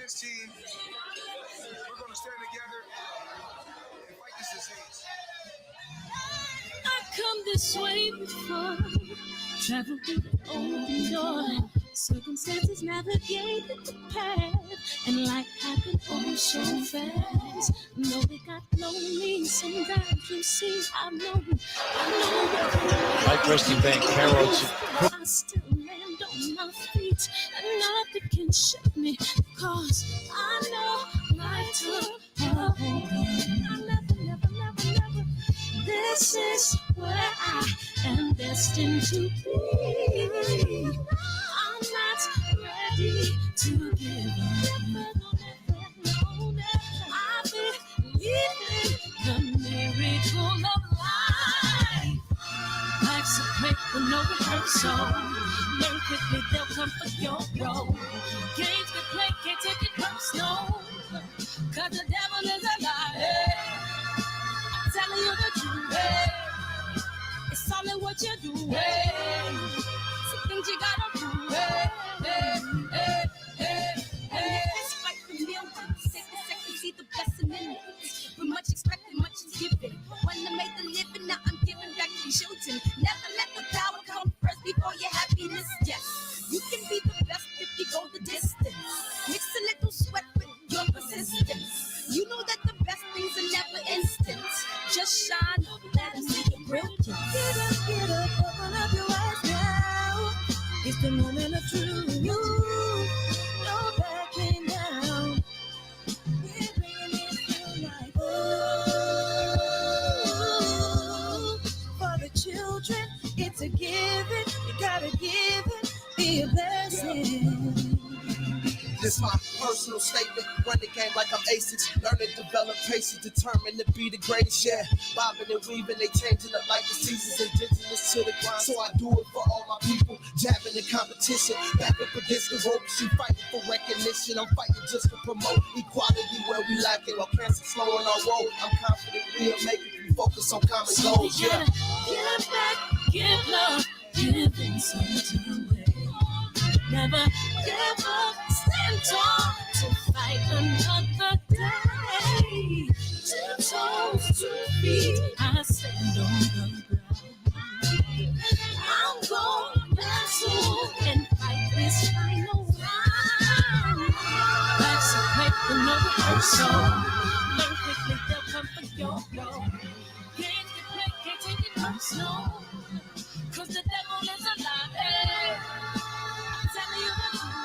this team, we're going to stand together and fight this disease. I come this way before, traveled through the open door. Circumstances navigated the path, and life happened all so fast. No, it got lonely. Sometimes you see, I know. Like Rusty Bank Carol. I still land on my feet, and nothing can shake me, cause I know life took a hold on. Never. This is where I am destined to be. I'm not ready to give up. I believe in the miracle of life. Life's a break with no rehearsal. Learn quickly, they'll come for your role. Games we play, can't take it personal, cause the devil is a liar. I'm telling you the truth. It's all in what you do. Some things you gotta do. It's fight for millions. Take a second, see the blessing in it. With much expected, much is given. When I made the living, now I'm giving back to children. Never let the power come first before your happiness. Yes, you can be the best if you go the distance. Mix a little sweat with your persistence. You know that the best things are never instant. Just shine, let them see your brilliance. Get up, open up your eyes now. It's the moment of truth. No backing down. We're bringing it to life. For the children, it's a given. You gotta give it, be a blessing. This my personal statement. Run the game like I'm aces. Learn and develop patience, determined to be the greatest. Yeah, bobbing and weaving, they changing up like the seasons. Indigenous to the grind, so I do it for all my people. Jabbing the competition, back up against the ropes. You fighting for recognition. I'm fighting just to promote equality where we lack it. While cancer slowing our road, I'm confident we'll make it. We focus on common goals. Yeah. Give back, give love, giving something away. Never give up, stand tall to fight another day. 2 toes, 2 feet, I stand on the ground. I'm going wrestle and fight this final round. Life's a break with no rehearsal. Learn quickly, they'll come for your role. Games we play, can't take it personal, cause the devil is a liar. Telling you the truth,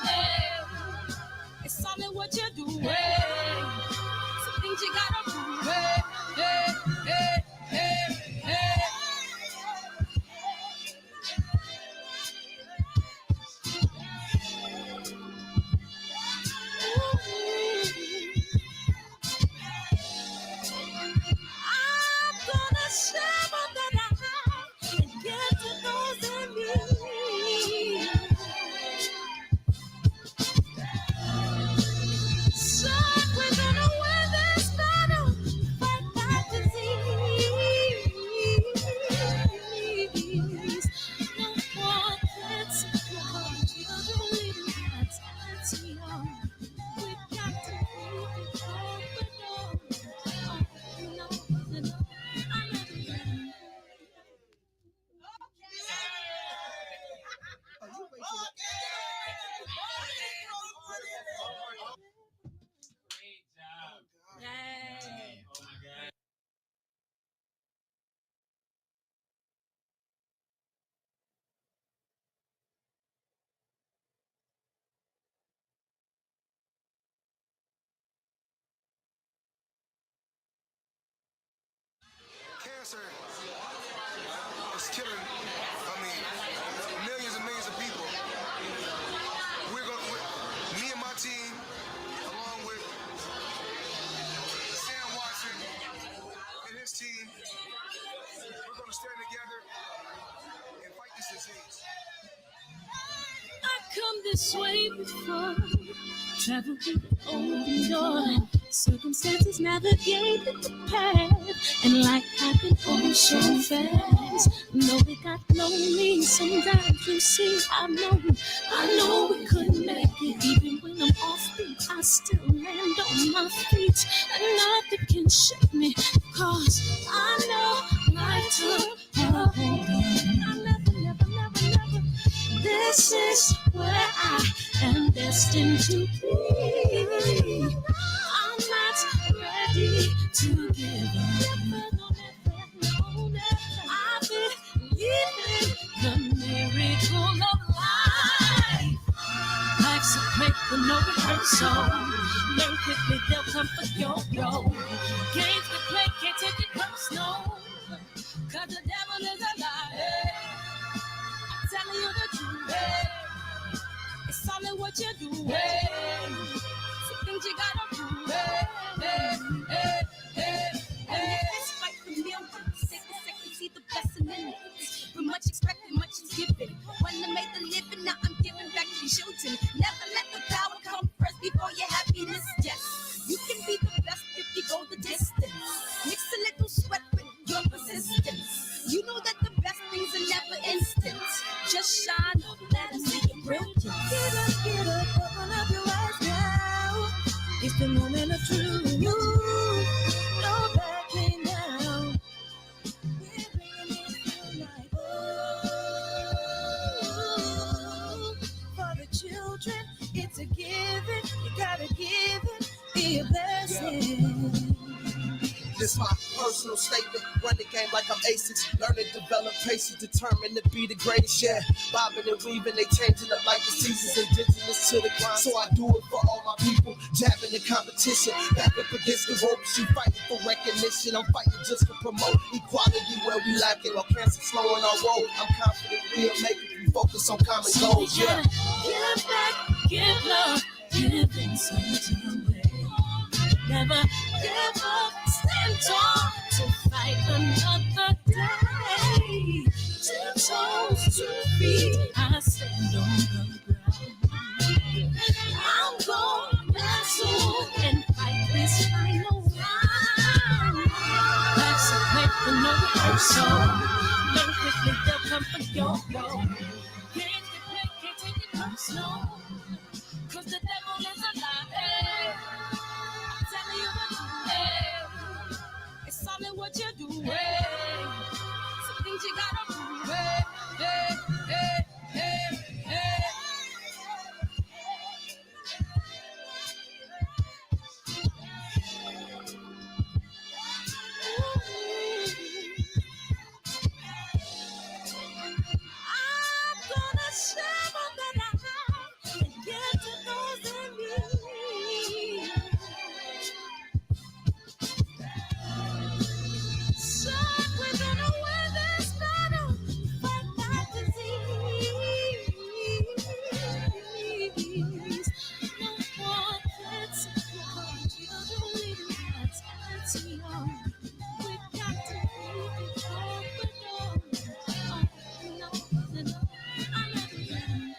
it's all in what you do. Some things you gotta do. I'm gonna share all that I have and give to those in need. So we're gonna win this battle, fight that disease. No more that's wrong. Children leading that's young. We got to be no, I love you. Yay. Cancer is killing, millions and millions of people. Me and my team, along with Sam Watson and his team, we're going to stand together and fight this disease. I come this way before, traveled through the open door. Circumstances navigated the path, and life happened all so fast. No, it got lonely. Sometimes you see, I know we couldn't make it. Even when I'm off beat, I still my feet, and nothing can shake me, 'cause I know life took a hold of me. I never. This is where I am destined to be. I'm not ready to give up. I believe in the miracle of life. Life's a break with no rehearsal. Learn quickly, they'll come for yo. Games we play, can't take it personal. 'Cause the devil is a liar. I'm telling you the truth. It's all in what you do. Some things you gotta do. It's right from me, I'm gonna see the blessing in it. From much expected, much is given. When I made the living, now I'm giving back to children. Never let the power come first before your happiness. Yes, you can be the best if you go the distance. Mix a little sweat with your persistence. You know that the best things are never instant. Just shine up, let them see your brilliance. Get up, open up your eyes now. It's the moment of truth. No backing down. We're bringing it to life. Oh, for the children, it's a given. You gotta give it, be a blessing. This my personal statement. Run the game like I'm aces. Learn and develop patience. Determined to be the greatest. Yeah, bobbing and weaving. They changing up like the seasons. Indigenous to the grind. So I do it for all my people. Jabbing the competition. Back up against the ropes. You fighting for recognition. I'm fighting just to promote equality where we lacking. While cancer slowing our road. I'm confident we'll make it. We focus on common goals. Yeah. Give back, give love, give in some way. Never give up, stand tall to fight another day. 2 toes, 2 feet, I stand on the ground. I'm going back soon and fight this final round. Life's a break with no rehearsal. Learn quickly, they'll come for your role. Games we play, can't take it personal. 'Cause the devil is a liar. Telling you the truth. It's all in what you do. Some things you gotta do. I'm gonna share all that I have and give to those in need. So we're gonna win this battle, fight that disease. No one can support children leading us. That's young. We got to be before the dawn. Oh, no, I never let 'em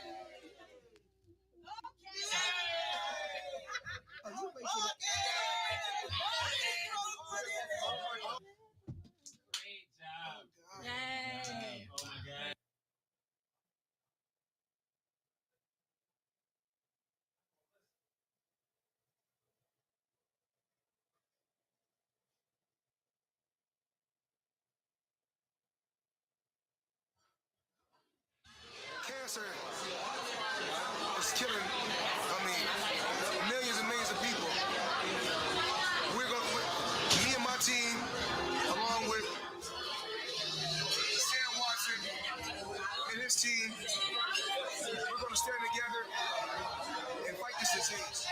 Yay. Cancer is killing, millions and millions of people. Me and my team, along with Sam Watson and his team, we're going to stand together and fight this disease.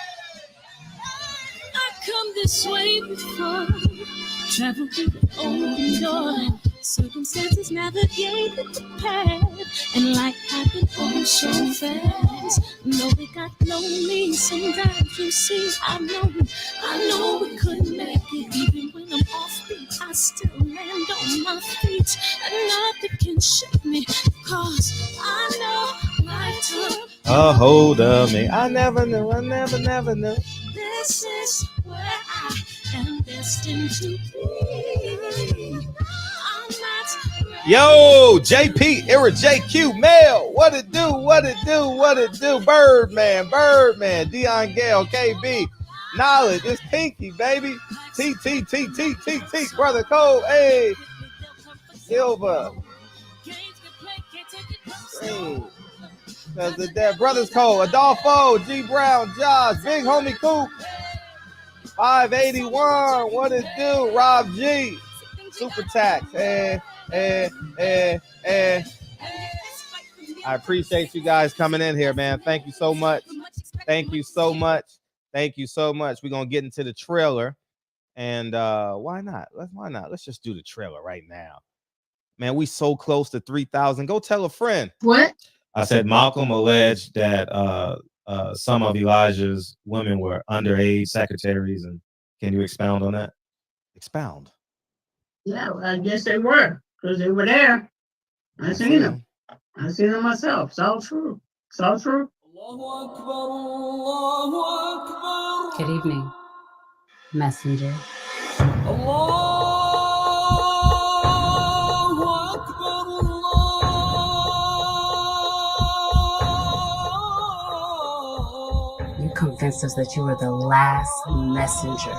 I come this way before, travel through the open door. Circumstances navigate the path, and life happened all so fast. No, we got lonely sometimes, you see. I know we couldn't make it. Even when I'm offbeat, I still land on my feet, and nothing can shake me, 'cause I know life took a hold of me. I never knew. This is where I am destined to be. I'm not ready. Yo, JP, Era JQ, Mel, what it do? Birdman, Dion Gale, KB, knowledge. It's Pinky, baby. T, Brother Cole. Hey, Silver. Hey. Because the dead Brothers Cole, Adolfo, G Brown, Josh, Big Homie Coop, 581, what it do? Rob G, Super Tax, I appreciate you guys coming in here, man. Thank you so much. Thank you so much. Thank you so much. We're gonna get into the trailer, and why not? Let's just do the trailer right now, man. We so close to 3,000. Go tell a friend. What? I said Malcolm alleged that some of Elijah's women were underage secretaries, and can you expound on that? Expound. Yeah, I guess they were, because they were there. I seen them. I seen them myself. It's all true. It's all true. Good evening, messenger. You convinced us that you were the last messenger.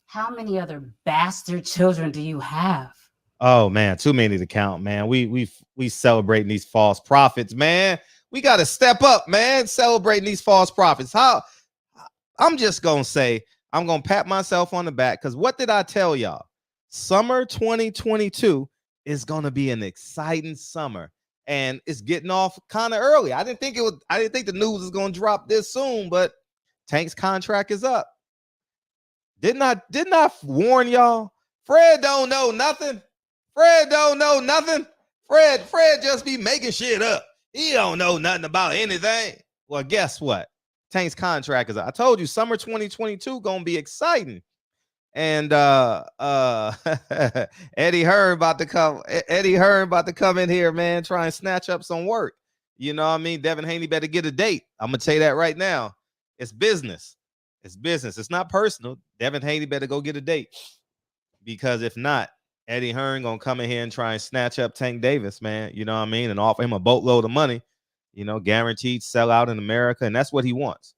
How many other bastard children do you have? Oh man, too many to count, man. We celebrating these false prophets, man. We got to step up, man. Celebrating these false prophets. I'm just gonna say, I'm gonna pat myself on the back, because what did I tell y'all? Summer 2022 is gonna be an exciting summer, and it's getting off kind of early. I didn't think the news was gonna drop this soon, but Tank's contract is up. Didn't I warn y'all? Fred don't know nothing. Fred don't know nothing. Fred just be making shit up. He don't know nothing about anything. Well, guess what? Tank's contract is up. I told you, summer 2022 gonna be exciting. And Eddie Hearn about to come in here, man, try and snatch up some work. You know what I mean? Devin Haney better get a date. I'm gonna tell you that right now. It's business. It's business. It's not personal. Devin Haney better go get a date, because if not, Eddie Hearn gonna come in here and try and snatch up Tank Davis, man. You know what I mean? And offer him a boatload of money, you know, guaranteed sellout in America. And that's what he wants.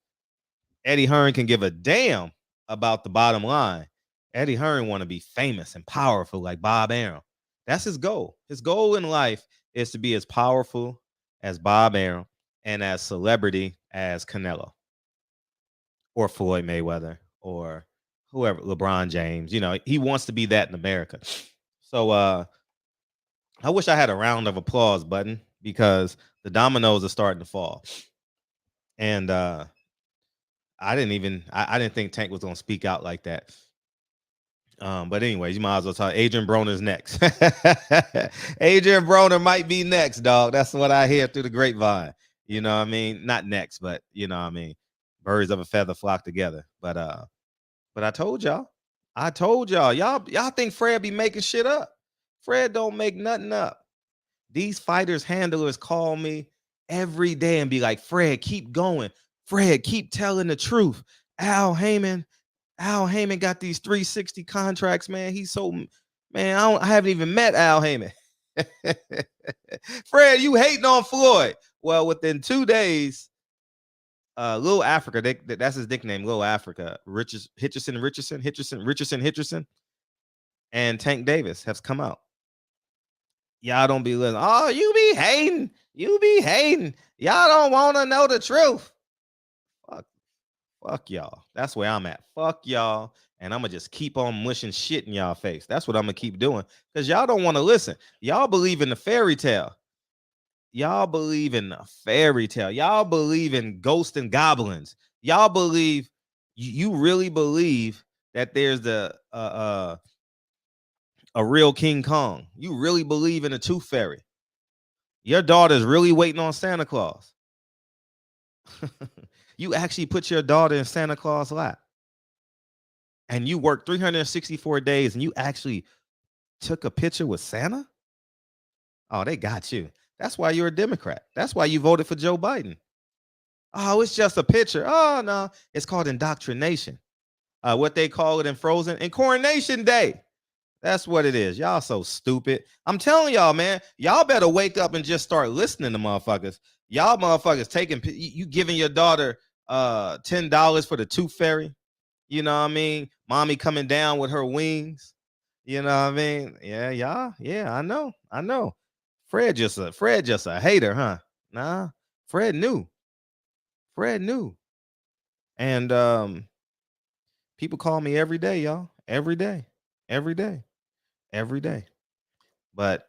Eddie Hearn can give a damn about the bottom line. Eddie Hearn want to be famous and powerful like Bob Arum. That's his goal. His goal in life is to be as powerful as Bob Arum and as celebrity as Canelo or Floyd Mayweather or whoever, LeBron James. You know, he wants to be that in America. So I wish I had a round of applause button, because the dominoes are starting to fall. And I didn't think Tank was going to speak out like that. But anyways, you might as well talk. Adrian Broner's next. Adrian Broner might be next, dog. That's what I hear through the grapevine. You know what I mean? Not next, but you know what I mean? Birds of a feather flock together. But I told y'all. Y'all think Fred be making shit up. Fred don't make nothing up. These fighters handlers call me every day and be like, Fred, keep going. Fred, keep telling the truth. Al Heyman got these 360 contracts, man. He's so, man, I haven't even met Al Heyman. Fred, you hating on Floyd. Well, within 2 days, Lil Africa, that's his nickname, Lil Africa, Richardson, and Tank Davis has come out. Y'all don't be listening. Oh, you be hating. Y'all don't want to know the truth. Fuck y'all. That's where I'm at. Fuck y'all. And I'm going to just keep on mushing shit in y'all face. That's what I'm going to keep doing, because y'all don't want to listen. Y'all believe in the fairy tale. Y'all believe in a fairy tale. Y'all believe in ghosts and goblins. Y'all believe, you really believe that there's a real King Kong. You really believe in a tooth fairy. Your daughter's really waiting on Santa Claus. You actually put your daughter in Santa Claus' lap. And you worked 364 days and you actually took a picture with Santa? Oh, they got you. That's why you're a Democrat. That's why you voted for Joe Biden. Oh, it's just a picture. Oh, no. It's called indoctrination. What they call it in Frozen, in Coronation Day. That's what it is. Y'all so stupid. I'm telling y'all, man. Y'all better wake up and just start listening to motherfuckers. Y'all motherfuckers taking you giving your daughter $10 for the tooth fairy. You know what I mean? Mommy coming down with her wings. You know what I mean? Yeah, y'all. Yeah, I know. I know. Fred just a hater, huh? Nah. Fred knew. And people call me every day, y'all. Every day. But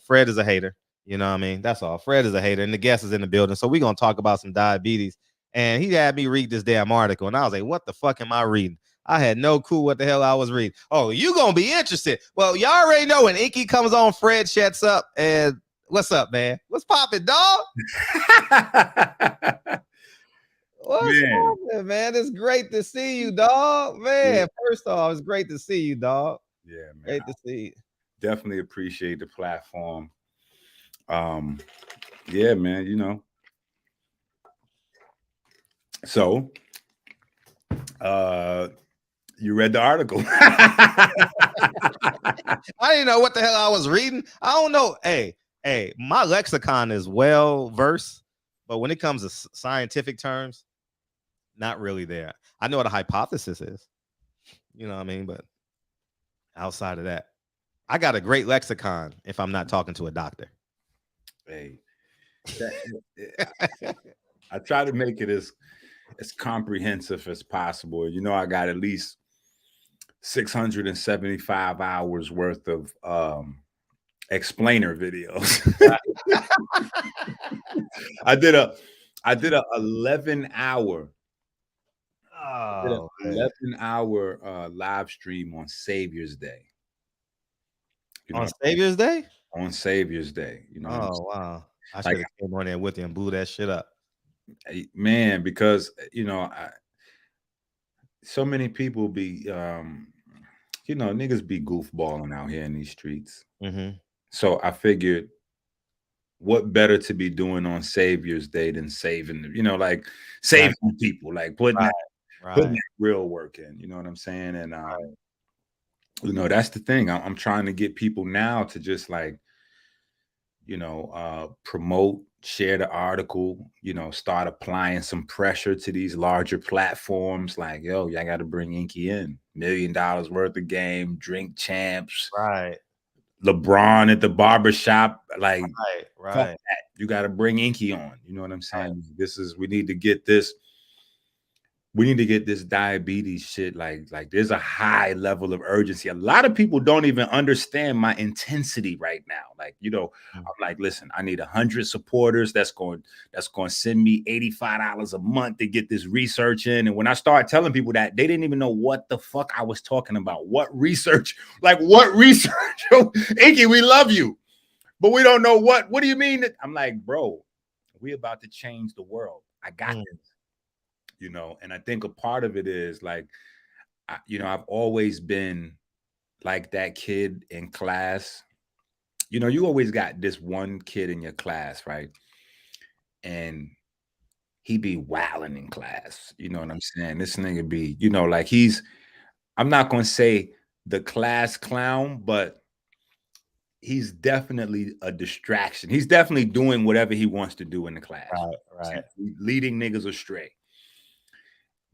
Fred is a hater. You know what I mean? That's all. Fred is a hater, and the guest is in the building. So we're gonna talk about some diabetes. And he had me read this damn article, and I was like, what the fuck am I reading? I had no clue what the hell I was reading. Oh, you gonna be interested. Well, y'all already know when Enqi comes on, Fred shuts up. And what's up, man? What's popping, dog? What's popping, man? It's great to see you, dog. Man, yeah. First off, it's great to see you, dog. Yeah, man. Great to see you. Definitely appreciate the platform. Yeah, man, So you read the article. I didn't know what the hell I was reading. I don't know. Hey, my lexicon is well versed, but when it comes to scientific terms, not really there. I know what a hypothesis is. You know what I mean? But outside of that, I got a great lexicon if I'm not talking to a doctor. Hey, I try to make it as comprehensive as possible. I got at least 675 hours worth of explainer videos. I did a 11-hour 11-hour live stream on Savior's Day. On Savior's Day? On Savior's Day. Oh, wow. I should have came on there with you and blew that shit up. Man, because, so many people be, niggas be goofballing out here in these streets. Mm-hmm. So I figured, what better to be doing on Savior's Day than saving, saving people, like putting that real work in. You know what I'm saying? And, that's the thing. I'm trying to get people now to just promote, share the article, start applying some pressure to these larger platforms. Like, yo, y'all got to bring Enqi in. $1 million worth of game, drink champs. Right. LeBron at the barbershop. Like, right. You got to bring Enqi on. You know what I'm saying? Right. We need to get this. We need to get this diabetes shit. Like there's a high level of urgency. A lot of people don't even understand my intensity right now. Like, I'm like, listen, I need 100 supporters. That's going to send me $85 a month to get this research in. And when I started telling people that, they didn't even know what the fuck I was talking about. What research? Like, what research? Enqi, we love you, but we don't know what do you mean? I'm like, bro, we about to change the world. I got this. And I think a part of it is like, I've always been like that kid in class. You always got this one kid in your class, right? And he be wilding in class. You know what I'm saying? This nigga be, I'm not going to say the class clown, but he's definitely a distraction. He's definitely doing whatever he wants to do in the class. Right. Leading niggas astray.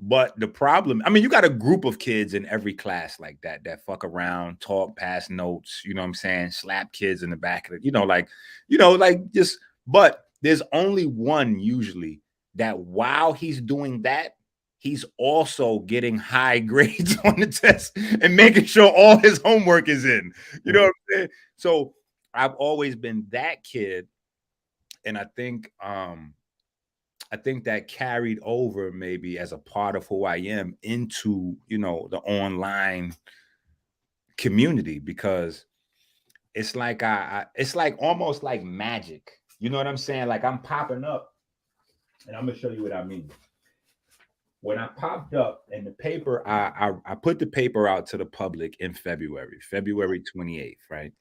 But the problem, you got a group of kids in every class like that fuck around, talk, pass notes, you know what I'm saying? Slap kids in the back of it, but there's only one usually that while he's doing that, he's also getting high grades on the test and making sure all his homework is in. You know what I'm saying? So I've always been that kid. And I think that carried over maybe as a part of who I am into, the online community, because it's like it's like almost like magic. You know what I'm saying? Like I'm popping up, and I'm gonna show you what I mean. When I popped up in the paper, I put the paper out to the public in February 28th, right?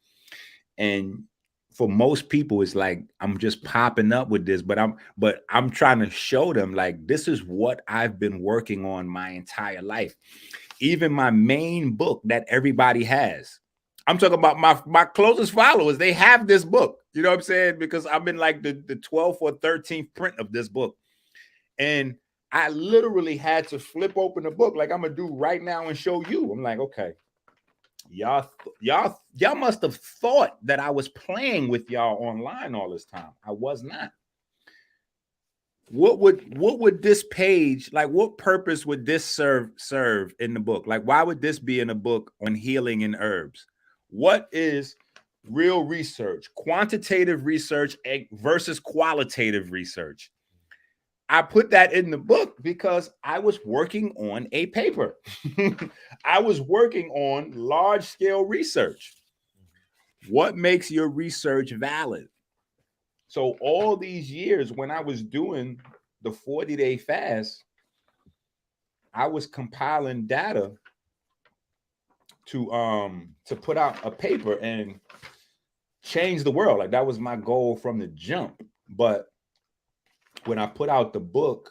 And for most people, it's like I'm just popping up with this, but I'm trying to show them like this is what I've been working on my entire life. Even my main book that everybody has, I'm talking about my closest followers. They have this book. You know what I'm saying? Because I'm in like the 12th or 13th print of this book. And I literally had to flip open the book like I'm gonna do right now and show you. I'm like, okay, y'all must have thought that I was playing with y'all online all this time. I was not. What would this page, like, what purpose would this serve in the book? Like, why would this be in a book on healing and herbs? What is real research, quantitative research versus qualitative research? I put that in the book because I was working on a paper. I was working on large-scale research. What makes your research valid? So all these years when I was doing the 40-day fast, I was compiling data to put out a paper and change the world. Like, that was my goal from the jump. But when I put out the book,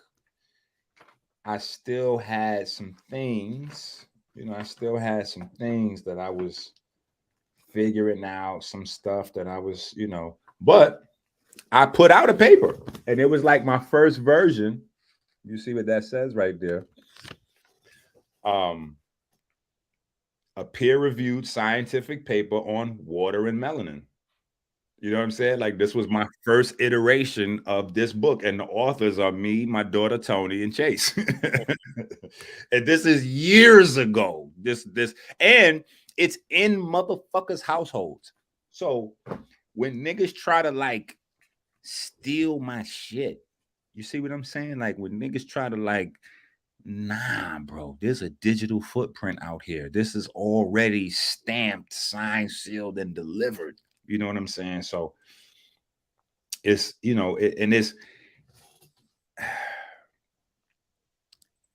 I still had some things, I still had some things that I was figuring out, some stuff that I was, but I put out a paper and it was like my first version. You see what that says right there? A peer-reviewed scientific paper on water and melanin. You know what I'm saying? Like, this was my first iteration of this book, and the authors are me, my daughter Tony, and Chase. And this is years ago. This and it's in motherfuckers' households. So when niggas try to like steal my shit, you see what I'm saying? Like, when niggas try to like, nah, bro, there's a digital footprint out here. This is already stamped, signed, sealed, and delivered. You know what I'm saying? So it's,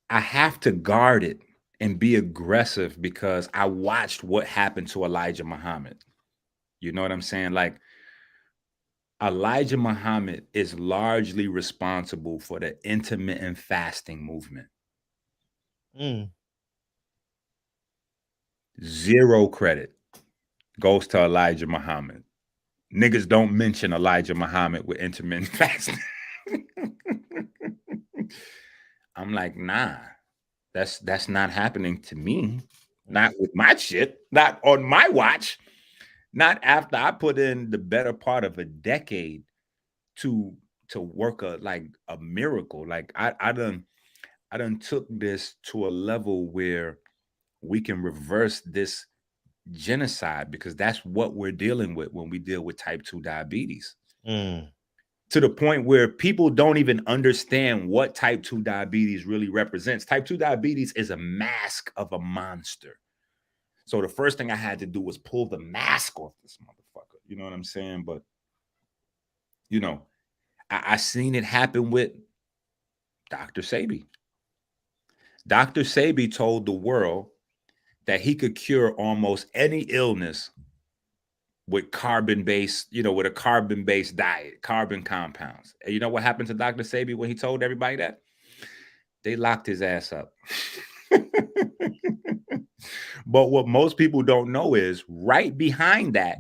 I have to guard it and be aggressive because I watched what happened to Elijah Muhammad. You know what I'm saying? Like, Elijah Muhammad is largely responsible for the intermittent fasting movement. Zero credit goes to Elijah Muhammad. Niggas don't mention Elijah Muhammad with intermittent fasting. I'm like, nah, that's not happening to me. Not with my shit, not on my watch, not after I put in the better part of a decade to work a miracle. Like, I done took this to a level where we can reverse this genocide, because that's what we're dealing with when we deal with type 2 diabetes. To the point where people don't even understand what type 2 diabetes really represents. Type 2 diabetes is a mask of a monster. So the first thing I had to do was pull the mask off this motherfucker. You know what I'm saying? But, I seen it happen with Dr. Sebi. Dr. Sebi told the world that he could cure almost any illness with carbon-based, with a carbon-based diet, carbon compounds. And you know what happened to Dr. Sebi when he told everybody that? They locked his ass up. But what most people don't know is right behind that,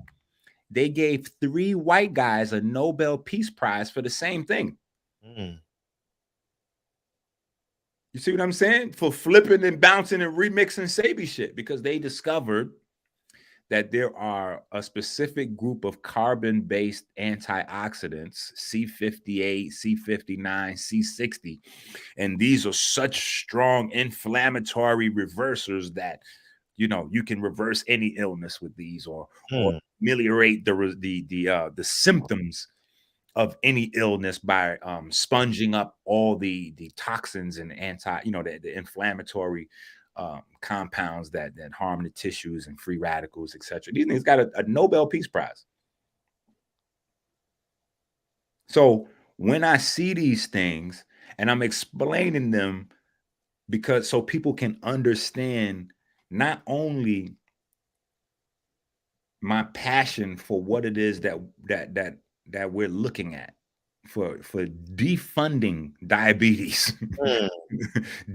they gave 3 white guys a Nobel Peace Prize for the same thing. You see what I'm saying? For flipping and bouncing and remixing Sebi shit, because they discovered that there are a specific group of carbon-based antioxidants, C58, C59, C60, and these are such strong inflammatory reversers that, you can reverse any illness with these, or ameliorate the symptoms of any illness by sponging up all the toxins and the inflammatory compounds that harm the tissues and free radicals, etc. These things got a Nobel Peace Prize. So when I see these things and I'm explaining them, because so people can understand not only my passion for what it is that we're looking at for defunding diabetes,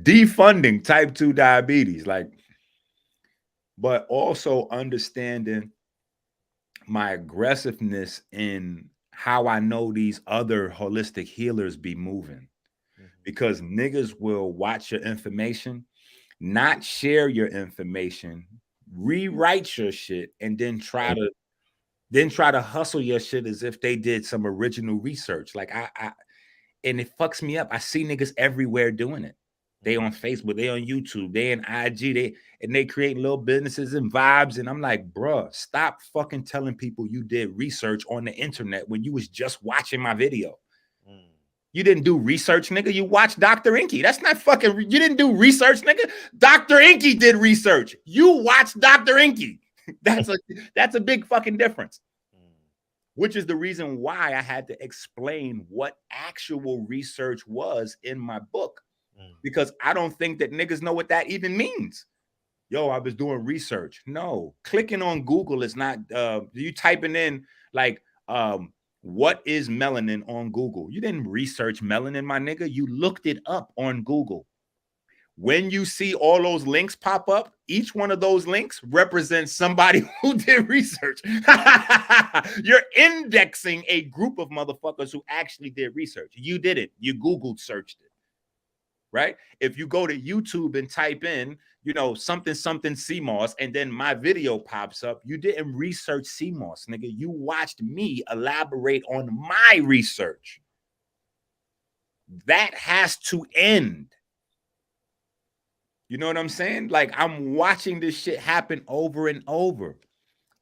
defunding type 2 diabetes, like, but also understanding my aggressiveness in how I know these other holistic healers be moving. Because niggas will watch your information, not share your information, rewrite your shit, and then try to hustle your shit as if they did some original research. Like and it fucks me up. I see niggas everywhere doing it. They on Facebook, they on YouTube, they in IG, they create little businesses and vibes. And I'm like, bruh, stop fucking telling people you did research on the internet when you was just watching my video. You didn't do research, nigga. You watched Dr. Enqi. That's not fucking, you didn't do research, nigga. Dr. Enqi did research. You watched Dr. Enqi. That's a big fucking difference. Which is the reason why I had to explain what actual research was in my book. Because I don't think that niggas know what that even means. Yo, I was doing research. No, clicking on Google is not, you typing in like, what is melanin on Google? You didn't research melanin, my nigga. You looked it up on Google. When you see all those links pop up, each one of those links represents somebody who did research. You're indexing a group of motherfuckers who actually did research. You did it. You Googled searched it. Right? If you go to YouTube and type in, you know, something CMOS, and then my video pops up, you didn't research CMOS, nigga. You watched me elaborate on my research. That has to end. You know what I'm saying? Like, I'm watching this shit happen over and over,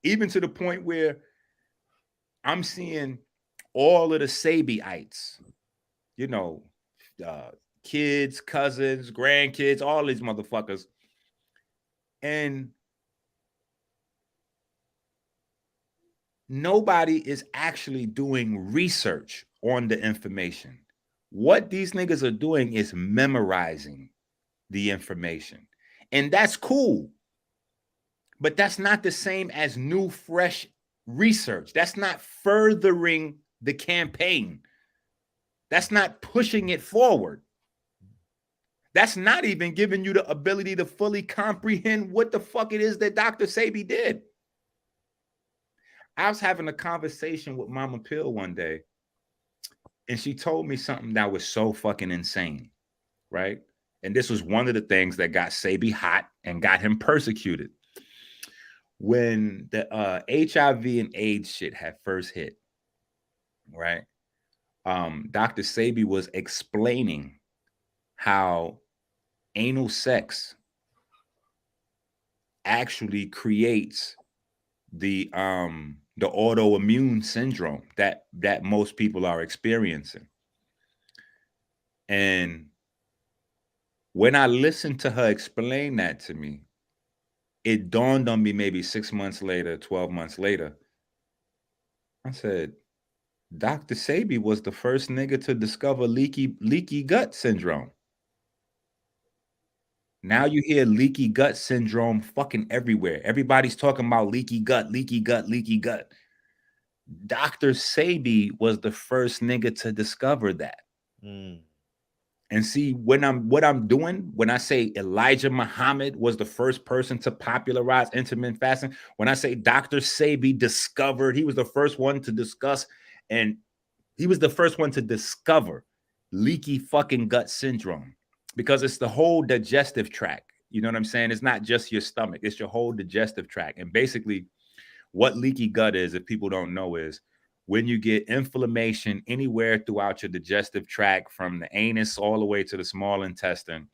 even to the point where I'm seeing all of the Sabeites, you know, kids, cousins, grandkids, all these motherfuckers. And nobody is actually doing research on the information. What these niggas are doing is memorizing the information. And that's cool. But that's not the same as new, fresh research. That's not furthering the campaign. That's not pushing it forward. That's not even giving you the ability to fully comprehend what the fuck it is that Dr. Sebi did. I was having a conversation with Mama Pill one day, and she told me something that was so fucking insane, right? And this was one of the things that got Sebi hot and got him persecuted. When the HIV and AIDS shit had first hit, right? Dr. Sebi was explaining how anal sex actually creates the autoimmune syndrome that most people are experiencing. And when I listened to her explain that to me, it dawned on me maybe 6 months later, 12 months later. I said, Dr. Sebi was the first nigga to discover leaky gut syndrome. Now you hear leaky gut syndrome fucking everywhere. Everybody's talking about leaky gut, leaky gut, leaky gut. Dr. Sebi was the first nigga to discover that. And see, what I'm doing, when I say Elijah Muhammad was the first person to popularize intermittent fasting, when I say Dr. Sebi discovered, he was the first one to discuss, and he was the first one to discover leaky fucking gut syndrome, because it's the whole digestive tract. You know what I'm saying? It's not just your stomach, it's your whole digestive tract. And basically what leaky gut is, if people don't know, is when you get inflammation anywhere throughout your digestive tract, from the anus all the way to the small intestine,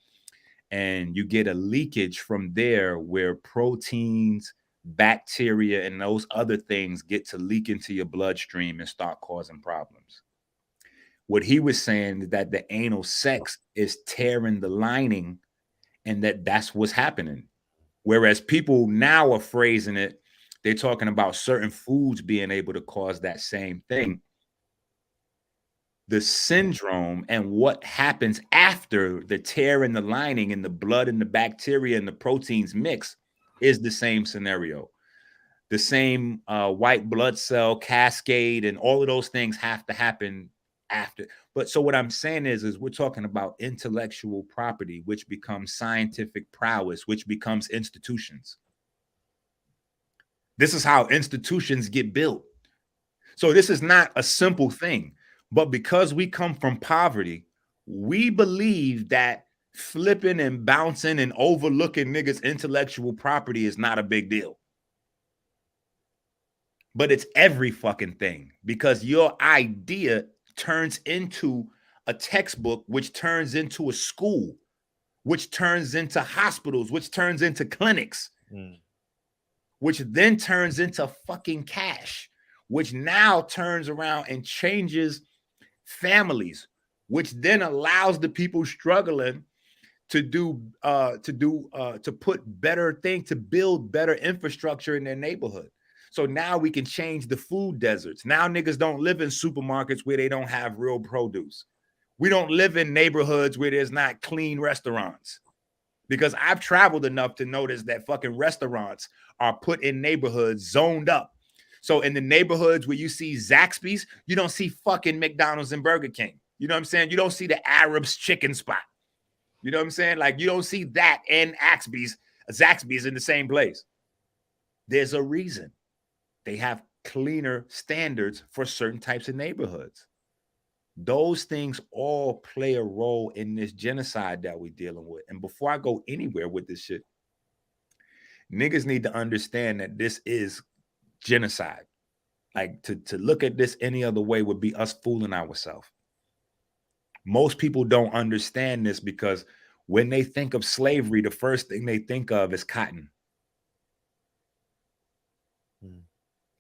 and you get a leakage from there where proteins, bacteria, and those other things get to leak into your bloodstream and start causing problems. What he was saying is that the anal sex is tearing the lining, and that's what's happening. Whereas people now are phrasing it, they're talking about certain foods being able to cause that same thing. The syndrome and what happens after the tear in the lining and the blood and the bacteria and the proteins mix is the same scenario. The same white blood cell cascade and all of those things have to happen after. But so what I'm saying is we're talking about intellectual property, which becomes scientific prowess, which becomes institutions. This is how institutions get built. So this is not a simple thing, but because we come from poverty, we believe that flipping and bouncing and overlooking niggas' intellectual property is not a big deal. But it's every fucking thing, because your idea turns into a textbook, which turns into a school, which turns into hospitals, which turns into clinics, which then turns into fucking cash, which now turns around and changes families, which then allows the people struggling to put better things, to build better infrastructure in their neighborhood. So now we can change the food deserts. Now niggas don't live in supermarkets where they don't have real produce. We don't live in neighborhoods where there's not clean restaurants. Because I've traveled enough to notice that fucking restaurants are put in neighborhoods zoned up. So in the neighborhoods where you see Zaxby's, you don't see fucking McDonald's and Burger King. You know what I'm saying? You don't see the Arabs chicken spot. You know what I'm saying? Like, you don't see that and Zaxby's in the same place. There's a reason. They have cleaner standards for certain types of neighborhoods. Those things all play a role in this genocide that we're dealing with. And before I go anywhere with this shit, niggas need to understand that this is genocide. Like, to look at this any other way would be us fooling ourselves. Most people don't understand this because when they think of slavery, the first thing they think of is cotton.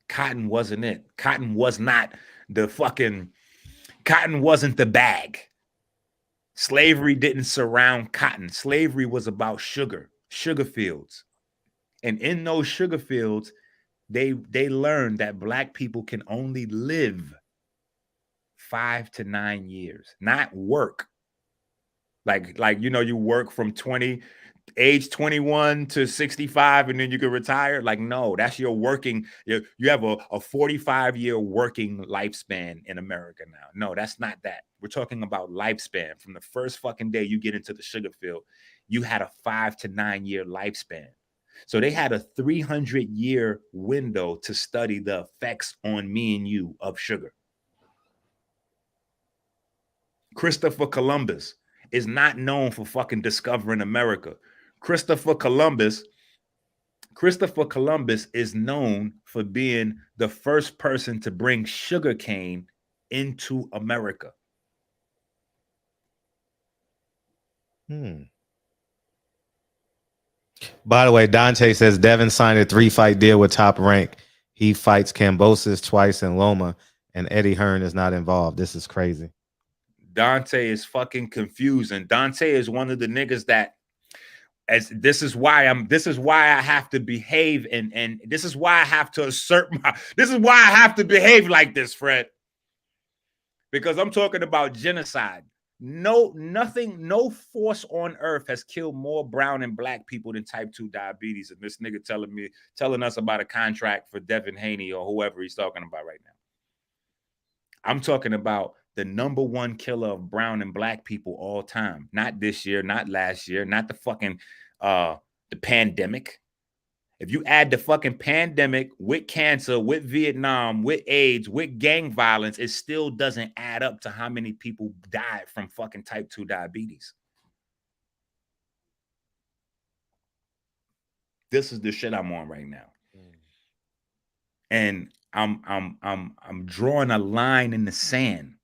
Cotton wasn't it. Cotton was not the fucking, cotton wasn't the bag. Slavery didn't surround cotton. Slavery was about sugar fields. And in those sugar fields, they learned that Black people can only live 5 to 9 years, not work. Like, you know, you work from age 21 to 65 and then you can retire. Like, no, that's your working. You have a 45-year working lifespan in America now. No, that's not that. We're talking about lifespan. From the first fucking day you get into the sugar field, you had a 5 to 9 year lifespan. So they had a 300-year window to study the effects on me and you of sugar. Christopher Columbus is not known for fucking discovering America. Christopher Columbus is known for being the first person to bring sugarcane into America. By the way, Dante says Devin signed a 3-fight deal with Top Rank. He fights Cambosis twice in Loma, and Eddie Hearn is not involved. This is crazy. Dante is fucking confusing. Dante is one of the niggas that, this is why I have to behave and this is why I have to this is why I have to behave like this, Fred. Because I'm talking about genocide. No force on earth has killed more brown and Black people than type 2 diabetes. And this nigga telling us about a contract for Devin Haney or whoever he's talking about right now. I'm talking about the #1 killer of brown and Black people all time. Not this year, not last year, not the fucking the pandemic. If you add the fucking pandemic with cancer, with Vietnam, with AIDS, with gang violence, it still doesn't add up to how many people died from fucking type 2 diabetes. This is the shit I'm on right now. And I'm drawing a line in the sand.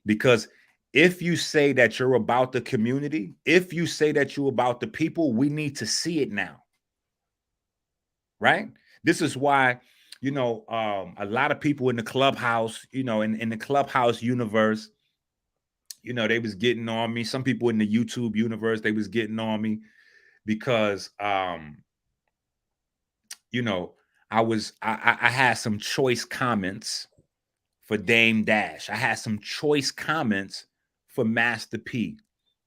Because if you say that you're about the community, if you say that you're about the people, we need to see it now. Right? This is why, you know, a lot of people in the clubhouse, you know, in the clubhouse universe, you know, they was getting on me. Some people in the YouTube universe, they was getting on me because, you know, I had some choice comments for Dame Dash. I had some choice comments for Master P.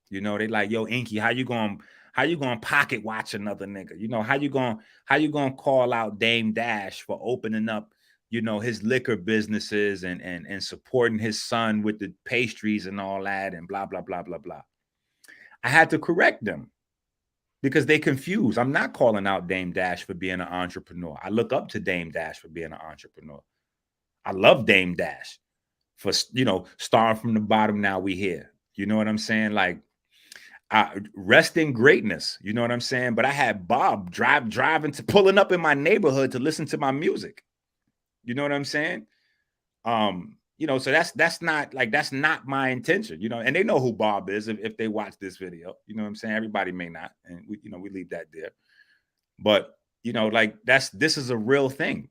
You know, they like, yo, Enqi, how you going pocket watch another nigga? You know, how you going to call out Dame Dash for opening up, you know, his liquor businesses and supporting his son with the pastries and all that and blah, blah, blah, blah, blah. I had to correct them. because they confuse. I'm not calling out Dame Dash for being an entrepreneur. I look up to Dame Dash for being an entrepreneur. I love Dame Dash for, starting from the bottom. Now we here. You know what I'm saying? Like, rest in greatness. You know what I'm saying? But I had Bob driving to pulling up in my neighborhood to listen to my music. You know what I'm saying? So that's not my intention, and they know who Bob is if they watch this video. You know what I'm saying? Everybody may not, and we leave that there. But this is a real thing.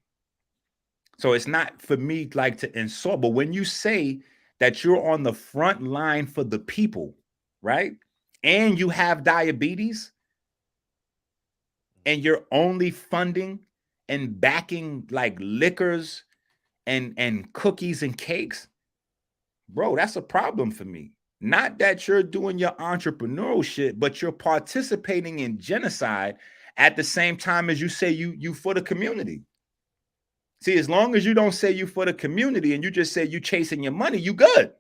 So it's not for me like to insult, but when you say that you're on the front line for the people, right? And you have diabetes, and you're only funding and backing like liquors and cookies and cakes, bro, that's a problem for me. Not that you're doing your entrepreneurial shit, but you're participating in genocide at the same time as you say you for the community. See, as long as you don't say you for the community and you just say you chasing your money, you good.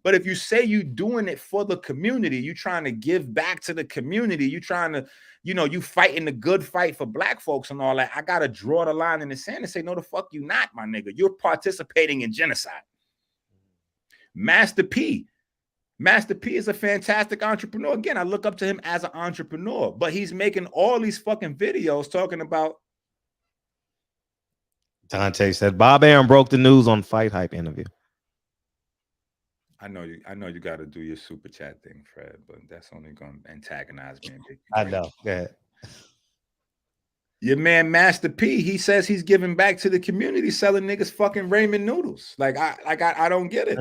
But if you say you doing it for the community, you trying to give back to the community, you trying to, you fighting the good fight for black folks and all that, I got to draw the line in the sand and say, no, the fuck you not, my nigga. You're participating in genocide. Master P is a fantastic entrepreneur. Again, I look up to him as an entrepreneur, but he's making all these fucking videos talking about. Dante said Bob Arum broke the news on Fight Hype interview. I know you got to do your super chat thing, Fred, but that's only going to antagonize me. I know. Go ahead. Your man Master P, he says he's giving back to the community, selling niggas fucking ramen noodles. I don't get it.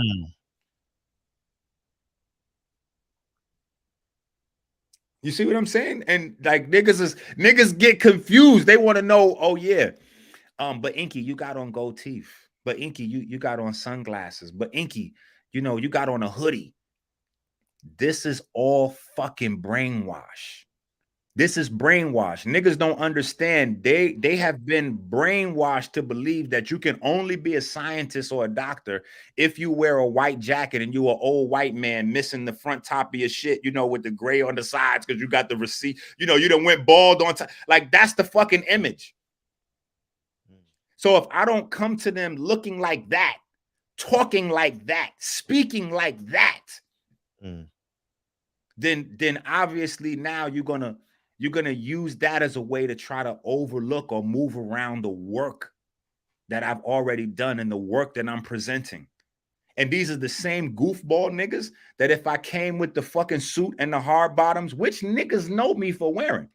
You see what I'm saying? And like niggas get confused. They want to know, oh yeah. But Enqi, you got on gold teeth. But Enqi, you got on sunglasses. But Enqi, you got on a hoodie. This is all fucking brainwash. This is brainwash. Niggas don't understand. They have been brainwashed to believe that you can only be a scientist or a doctor if you wear a white jacket and you an old white man missing the front top of your shit, with the gray on the sides because you got the receipt. You done went bald on top. Like, that's the fucking image. So if I don't come to them looking like that, talking like that, speaking like that, then obviously now you're gonna use that as a way to try to overlook or move around the work that I've already done and the work that I'm presenting. And these are the same goofball niggas that if I came with the fucking suit and the hard bottoms, which niggas know me for wearing,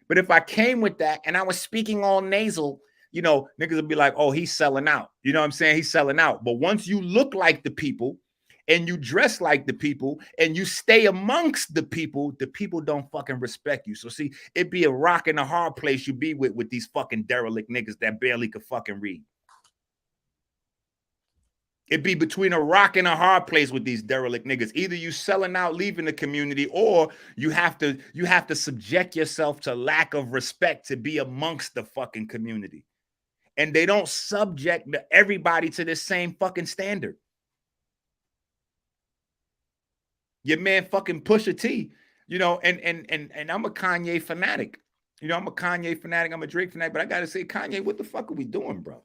but if I came with that and I was speaking all nasal, niggas would be like, oh, he's selling out. You know what I'm saying? He's selling out. But once you look like the people and you dress like the people and you stay amongst the people don't fucking respect you. So see, it'd be a rock and a hard place you be with these fucking derelict niggas that barely could fucking read. It'd be between a rock and a hard place with these derelict niggas. Either you selling out, leaving the community, or you have to subject yourself to lack of respect to be amongst the fucking community. And they don't subject everybody to the same fucking standard. Your man fucking Pusha T, and I'm a Kanye fanatic. I'm a Kanye fanatic. I'm a Drake fanatic. But I got to say, Kanye, what the fuck are we doing, bro?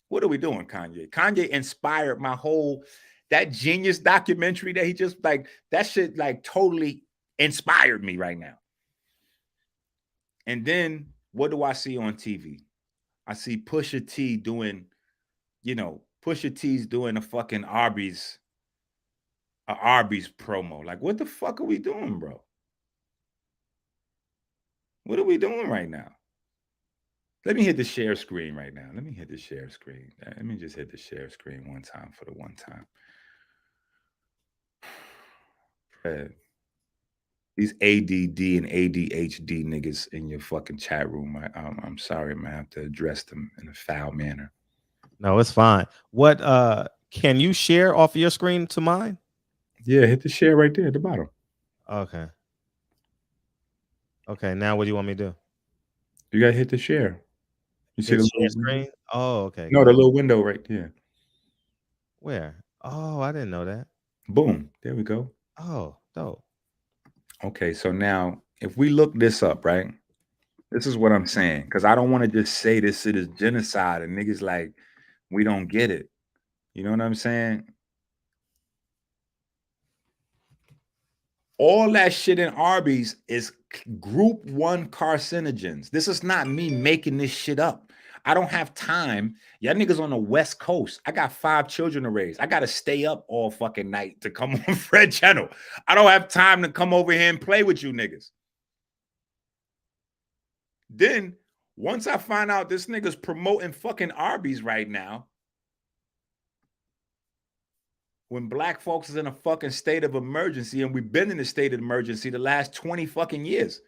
What are we doing, Kanye? Kanye inspired my whole, that Genius documentary that he just that shit totally inspired me right now. And then what do I see on TV? I see Pusha T doing, Pusha T's doing a fucking Arby's promo. Like, what the fuck are we doing, bro? What are we doing right now? Let me hit the share screen right now. Let me hit the share screen. Let me just hit the share screen one time for the one time. Fred, these ADD and ADHD niggas in your fucking chat room, I'm sorry, man. I have to address them in a foul manner. No, it's fine. What can you share off your screen to mine? Yeah, hit the share right there at the bottom. Okay. Okay, now what do you want me to do? You gotta hit the share. You see the share screen? Oh, okay. No, the little window right there. Where? Oh, I didn't know that. Boom. There we go. Oh, dope. Okay, so now if we look this up, right? This is what I'm saying, because I don't want to just say this shit is genocide and niggas like we don't get it. You know what I'm saying? All that shit in Arby's is group 1 carcinogens. This is not me making this shit up. I don't have time. Y'all niggas on the West Coast. I got 5 children to raise. I got to stay up all fucking night to come on Fred Channel. I don't have time to come over here and play with you niggas. Then, once I find out this nigga's promoting fucking Arby's right now, when black folks is in a fucking state of emergency, and we've been in a state of emergency the last 20 fucking years.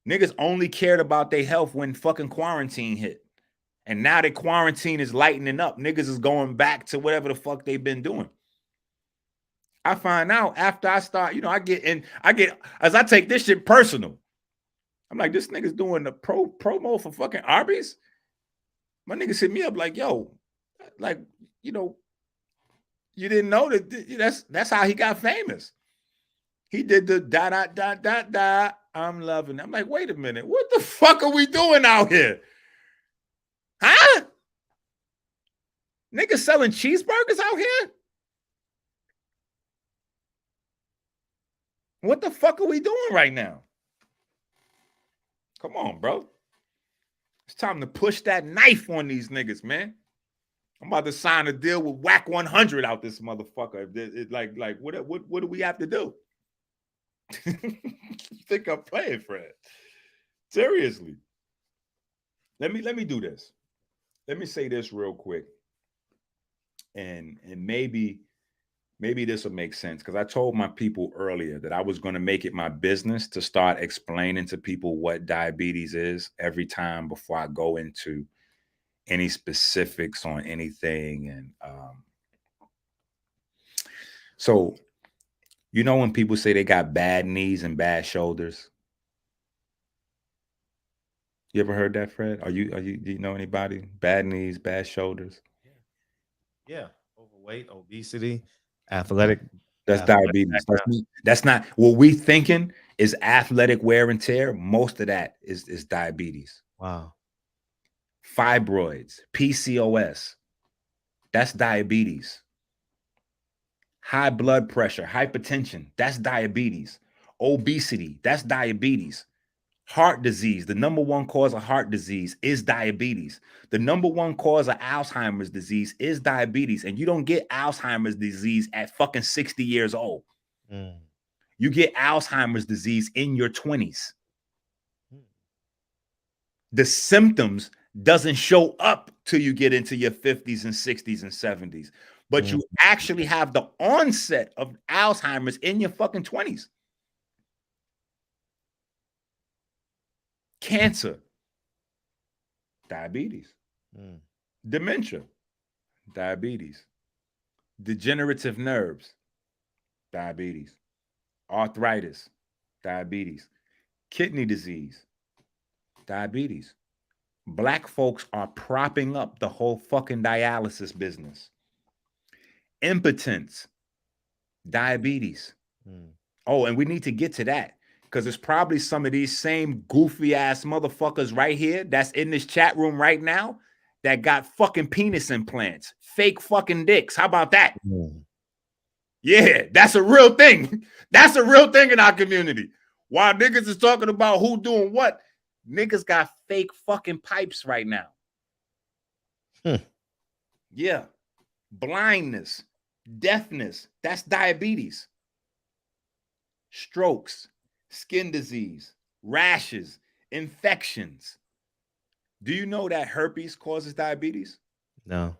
Niggas only cared about their health when fucking quarantine hit. And now that quarantine is lightening up, niggas is going back to whatever the fuck they've been doing. I find out after I start, I get, as I take this shit personal. I'm like, this nigga's doing the promo for fucking Arby's. My niggas hit me up like, yo, like, you didn't know that's how he got famous. He did the ... I'm loving it. I'm like, wait a minute. What the fuck are we doing out here? Huh? Niggas selling cheeseburgers out here? What the fuck are we doing right now? Come on, bro. It's time to push that knife on these niggas, man. I'm about to sign a deal with Whack 100 out this motherfucker. What do we have to do? You think I'm playing, Fred? Seriously. Let me do this. Let me say this real quick. And maybe this will make sense, because I told my people earlier that I was going to make it my business to start explaining to people what diabetes is every time before I go into any specifics on anything. And so, when people say they got bad knees and bad shoulders, you ever heard that, Fred? Do you know anybody? Bad knees, bad shoulders? Yeah. Overweight, obesity, athletic. That's diabetes. That's not what we thinking is athletic wear and tear. Most of that is diabetes. Wow. Fibroids, PCOS, that's diabetes. High blood pressure, hypertension, that's diabetes. Obesity, that's diabetes. Heart disease, the number 1 cause of heart disease is diabetes. The number 1 cause of Alzheimer's disease is diabetes. And you don't get Alzheimer's disease at fucking 60 years old. You get Alzheimer's disease in your 20s. The symptoms doesn't show up till you get into your 50s and 60s and 70s. But you actually have the onset of Alzheimer's in your fucking 20s. Cancer, diabetes. Dementia, diabetes. Degenerative nerves, diabetes. Arthritis, diabetes. Kidney disease, diabetes. Black folks are propping up the whole fucking dialysis business. Impotence, diabetes. Oh, and we need to get to that, because it's probably some of these same goofy ass motherfuckers right here that's in this chat room right now that got fucking penis implants, fake fucking dicks. How about that? Yeah, that's a real thing. That's a real thing in our community. While niggas is talking about who doing what, niggas got fake fucking pipes right now. Yeah. Blindness, deafness, that's diabetes. Strokes, skin disease, rashes, infections. Do you know that herpes causes diabetes? No.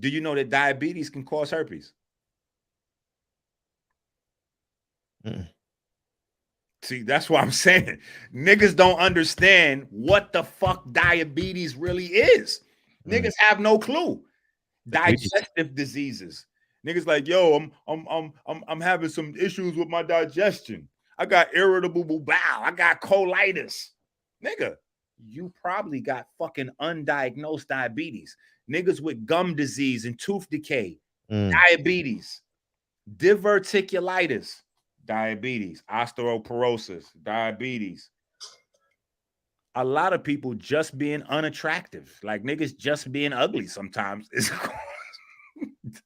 Do you know that diabetes can cause herpes? See, that's what I'm saying. Niggas don't understand what the fuck diabetes really is. Niggas have no clue. Digestive diseases. Niggas like, yo, I'm having some issues with my digestion. I got irritable bowel. I got colitis. Nigga, you probably got fucking undiagnosed diabetes. Niggas with gum disease and tooth decay, diabetes, diverticulitis, diabetes, osteoporosis, diabetes. A lot of people just being unattractive, like niggas just being ugly sometimes is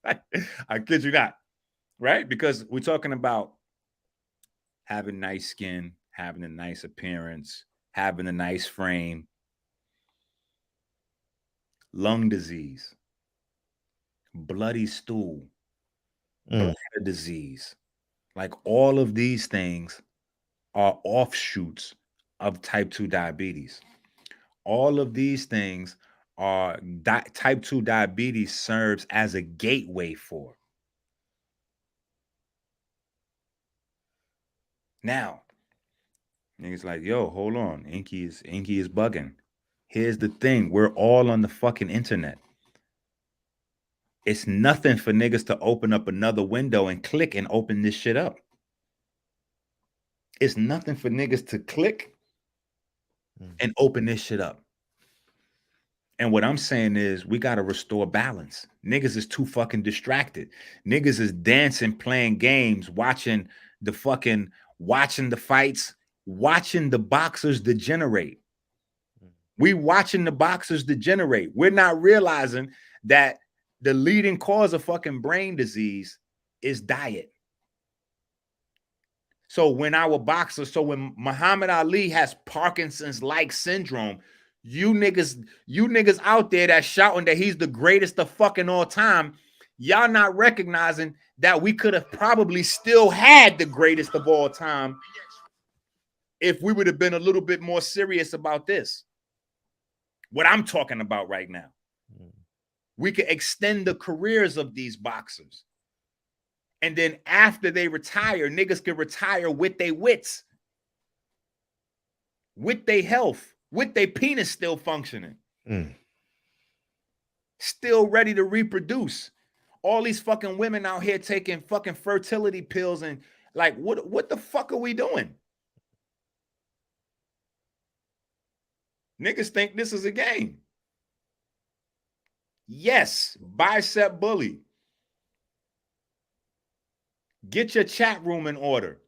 I kid you not, right? Because we're talking about having nice skin, having a nice appearance, having a nice frame, lung disease, bloody stool, bladder disease. Like all of these things are offshoots of type 2 diabetes. All of these things are type 2 diabetes serves as a gateway for. Now, niggas like, yo, hold on. Enqi is bugging. Here's the thing. We're all on the fucking internet. It's nothing for niggas to open up another window and click and open this shit up. It's nothing for niggas to click and open this shit up. And what I'm saying is we got to restore balance. Niggas is too fucking distracted. Niggas is dancing, playing games, watching the fights, watching the boxers degenerate. We watching the boxers degenerate. We're not realizing that the leading cause of fucking brain disease is diet. So when when Muhammad Ali has Parkinson's-like syndrome, you niggas out there that's shouting that he's the greatest of fucking all time, y'all not recognizing that we could have probably still had the greatest of all time if we would have been a little bit more serious about this. What I'm talking about right now. We could extend the careers of these boxers. And then after they retire, niggas can retire with their wits, with their health, with their penis still functioning, still ready to reproduce. All these fucking women out here taking fucking fertility pills and like, what the fuck are we doing? Niggas think this is a game. Yes, bicep bully. Get your chat room in order.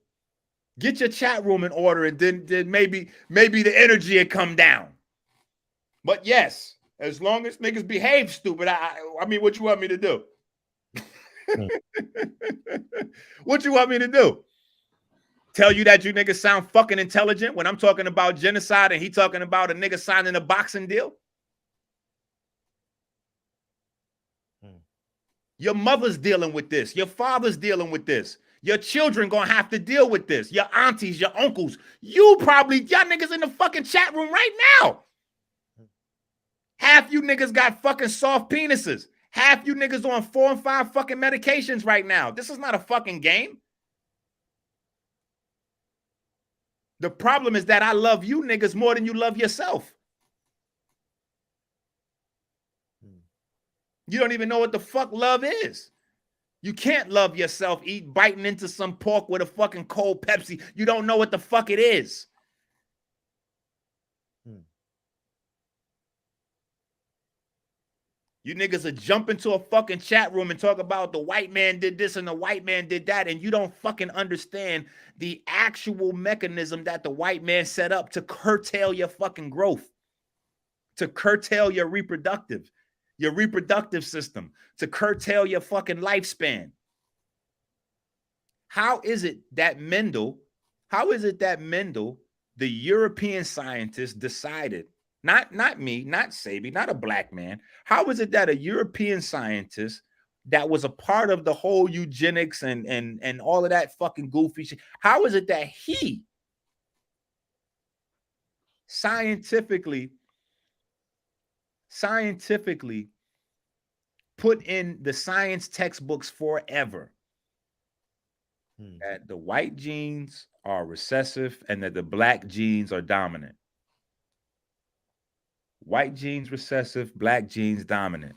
Get your chat room in order, and then maybe the energy will come down. But yes, as long as niggas behave stupid, I mean, what you want me to do? What you want me to do? Tell you that you niggas sound fucking intelligent when I'm talking about genocide and he talking about a nigga signing a boxing deal? Your mother's dealing with this. Your father's dealing with this. Your children gonna have to deal with this. Your aunties, your uncles. Y'all niggas in the fucking chat room right now. Half you niggas got fucking soft penises. Half you niggas on 4 and 5 fucking medications right now. This is not a fucking game. The problem is that I love you niggas more than you love yourself. You don't even know what the fuck love is. You can't love yourself biting into some pork with a fucking cold Pepsi. You don't know what the fuck it is. You niggas are jump into a fucking chat room and talk about the white man did this and the white man did that, and you don't fucking understand the actual mechanism that the white man set up to curtail your fucking growth, to curtail your reproductive system, to curtail your fucking lifespan. How is it that Mendel, the European scientist, decided, not me, not Sabi, not a black man, how is it that a European scientist that was a part of the whole eugenics and all of that fucking goofy shit, how is it that he scientifically put in the science textbooks forever that the white genes are recessive and that the black genes are dominant? White genes recessive, black genes dominant.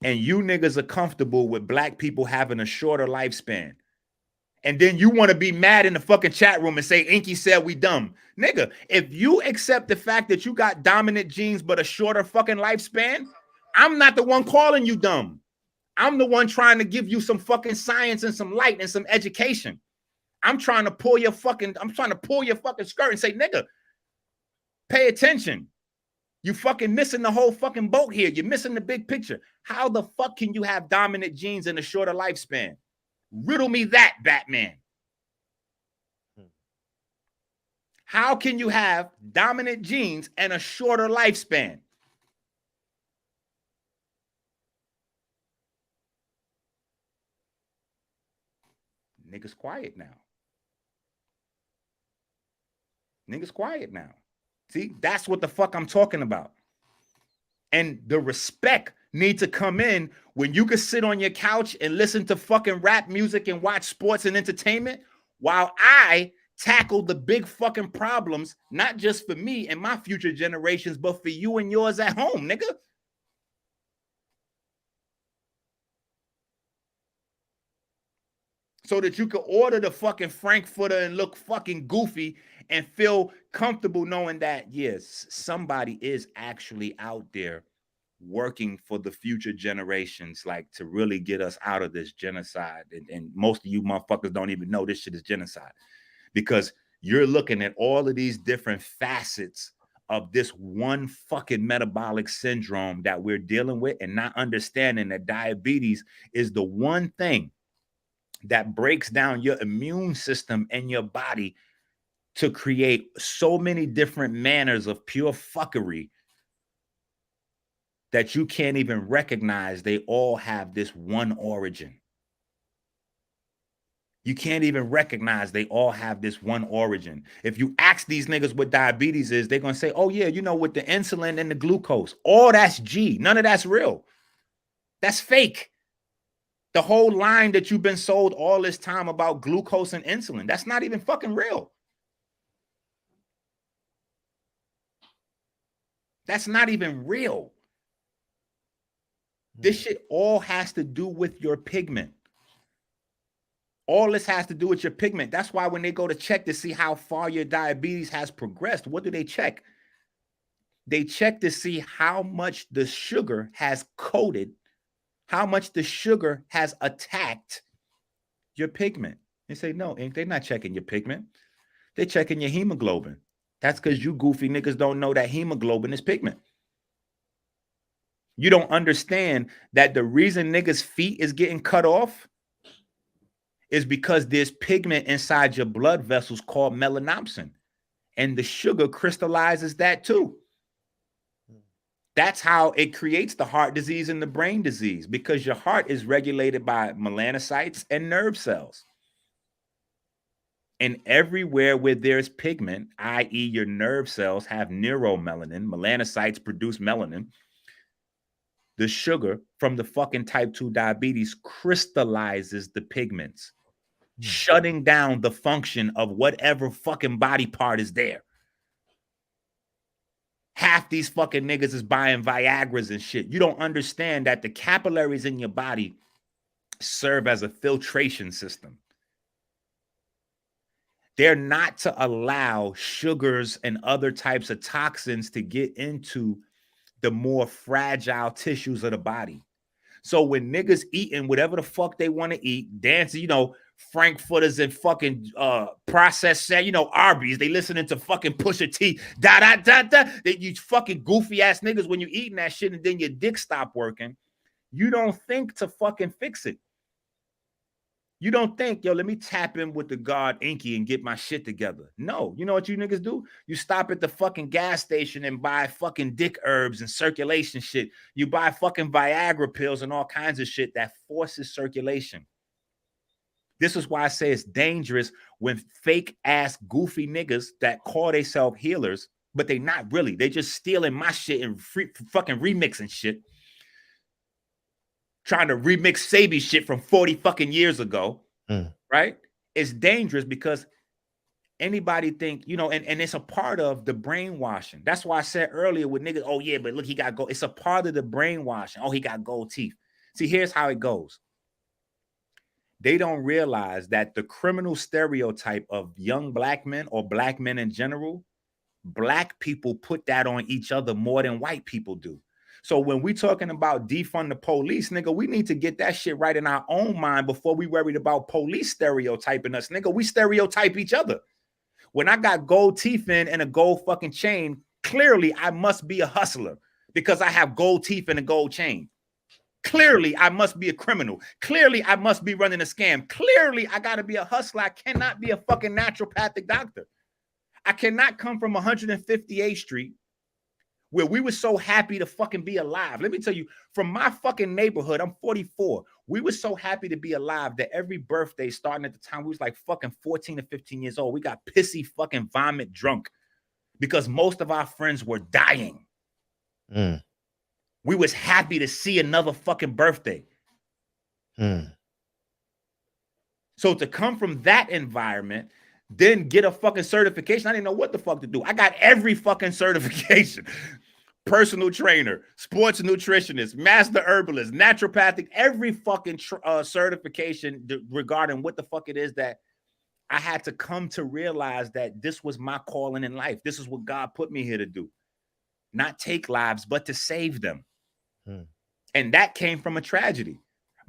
And you niggas are comfortable with black people having a shorter lifespan. And then you want to be mad in the fucking chat room and say, Enqi said we dumb. Nigga, if you accept the fact that you got dominant genes but a shorter fucking lifespan, I'm not the one calling you dumb. I'm the one trying to give you some fucking science and some light and some education. I'm trying to pull your fucking skirt and say, nigga, pay attention. You fucking missing the whole fucking boat here. You're missing the big picture. How the fuck can you have dominant genes and a shorter lifespan? Riddle me that, Batman. How can you have dominant genes and a shorter lifespan? Niggas quiet now. Niggas quiet now. See, that's what the fuck I'm talking about. And the respect need to come in when you can sit on your couch and listen to fucking rap music and watch sports and entertainment while I tackle the big fucking problems, not just for me and my future generations, but for you and yours at home, nigga. So that you can order the fucking Frankfurter and look fucking goofy and feel comfortable knowing that, yes, somebody is actually out there working for the future generations, like to really get us out of this genocide. And most of you motherfuckers don't even know this shit is genocide because you're looking at all of these different facets of this one fucking metabolic syndrome that we're dealing with and not understanding that diabetes is the one thing that breaks down your immune system and your body to create so many different manners of pure fuckery that you can't even recognize they all have this one origin. You can't even recognize they all have this one origin. If you ask these niggas what diabetes is, they're going to say, oh yeah, you know, with the insulin and the glucose, all that's G. None of that's real. That's fake. The whole line that you've been sold all this time about glucose and insulin, that's not even fucking real. That's not even real. This shit all has to do with your pigment. All this has to do with your pigment. That's why when they go to check to see how far your diabetes has progressed, what do they check? They check to see how much the sugar has coated, how much the sugar has attacked your pigment. They say, no, they're not checking your pigment. They're checking your hemoglobin. That's because you goofy niggas don't know that hemoglobin is pigment. You don't understand that the reason niggas' feet is getting cut off is because there's pigment inside your blood vessels called melanopsin. And the sugar crystallizes that too. That's how it creates the heart disease and the brain disease, because your heart is regulated by melanocytes and nerve cells. And everywhere where there's pigment, i.e. your nerve cells have neuromelanin, melanocytes produce melanin, the sugar from the fucking type 2 diabetes crystallizes the pigments, shutting down the function of whatever fucking body part is there. Half these fucking niggas is buying Viagras and shit. You don't understand that the capillaries in your body serve as a filtration system. They're not to allow sugars and other types of toxins to get into the more fragile tissues of the body. So when niggas eating whatever the fuck they want to eat, dancing, you know, Frankfurters and fucking processed, you know, Arby's, they listening to fucking Pusha T, you fucking goofy ass niggas when you eating that shit and then your dick stop working, you don't think to fucking fix it. You don't think, yo, let me tap in with the god Enqi and get my shit together. No, you know what you niggas do? You stop at the fucking gas station and buy fucking dick herbs and circulation shit. You buy fucking Viagra pills and all kinds of shit that forces circulation. This is why I say it's dangerous when fake ass goofy niggas that call themselves healers, but they not really. They just stealing my shit and fucking remixing shit. Trying to remix Sabi shit from 40 fucking years ago, right? It's dangerous because anybody think, you know, and it's a part of the brainwashing. That's why I said earlier with niggas, oh yeah, but look, he got gold. It's a part of the brainwashing. Oh, he got gold teeth. See, here's how it goes. They don't realize that the criminal stereotype of young black men or black men in general, black people put that on each other more than white people do. So when we talking about defund the police, nigga, we need to get that shit right in our own mind before we worried about police stereotyping us, nigga. We stereotype each other. When I got gold teeth in and a gold fucking chain, clearly I must be a hustler because I have gold teeth and a gold chain. Clearly I must be a criminal. Clearly I must be running a scam. Clearly I got to be a hustler. I cannot be a fucking naturopathic doctor. I cannot come from 158th Street where we were so happy to fucking be alive. Let me tell you, from my fucking neighborhood, I'm 44. We were so happy to be alive that every birthday, starting at the time, we was like fucking 14 to 15 years old. We got pissy fucking vomit drunk because most of our friends were dying. We was happy to see another fucking birthday. So to come from that environment, then get a fucking certification. I didn't know what the fuck to do. I got every fucking certification. Personal trainer, sports nutritionist, master herbalist, naturopathic, every fucking certification regarding what the fuck it is that I had to come to realize that this was my calling in life. This is what God put me here to do. Not take lives, but to save them. And that came from a tragedy.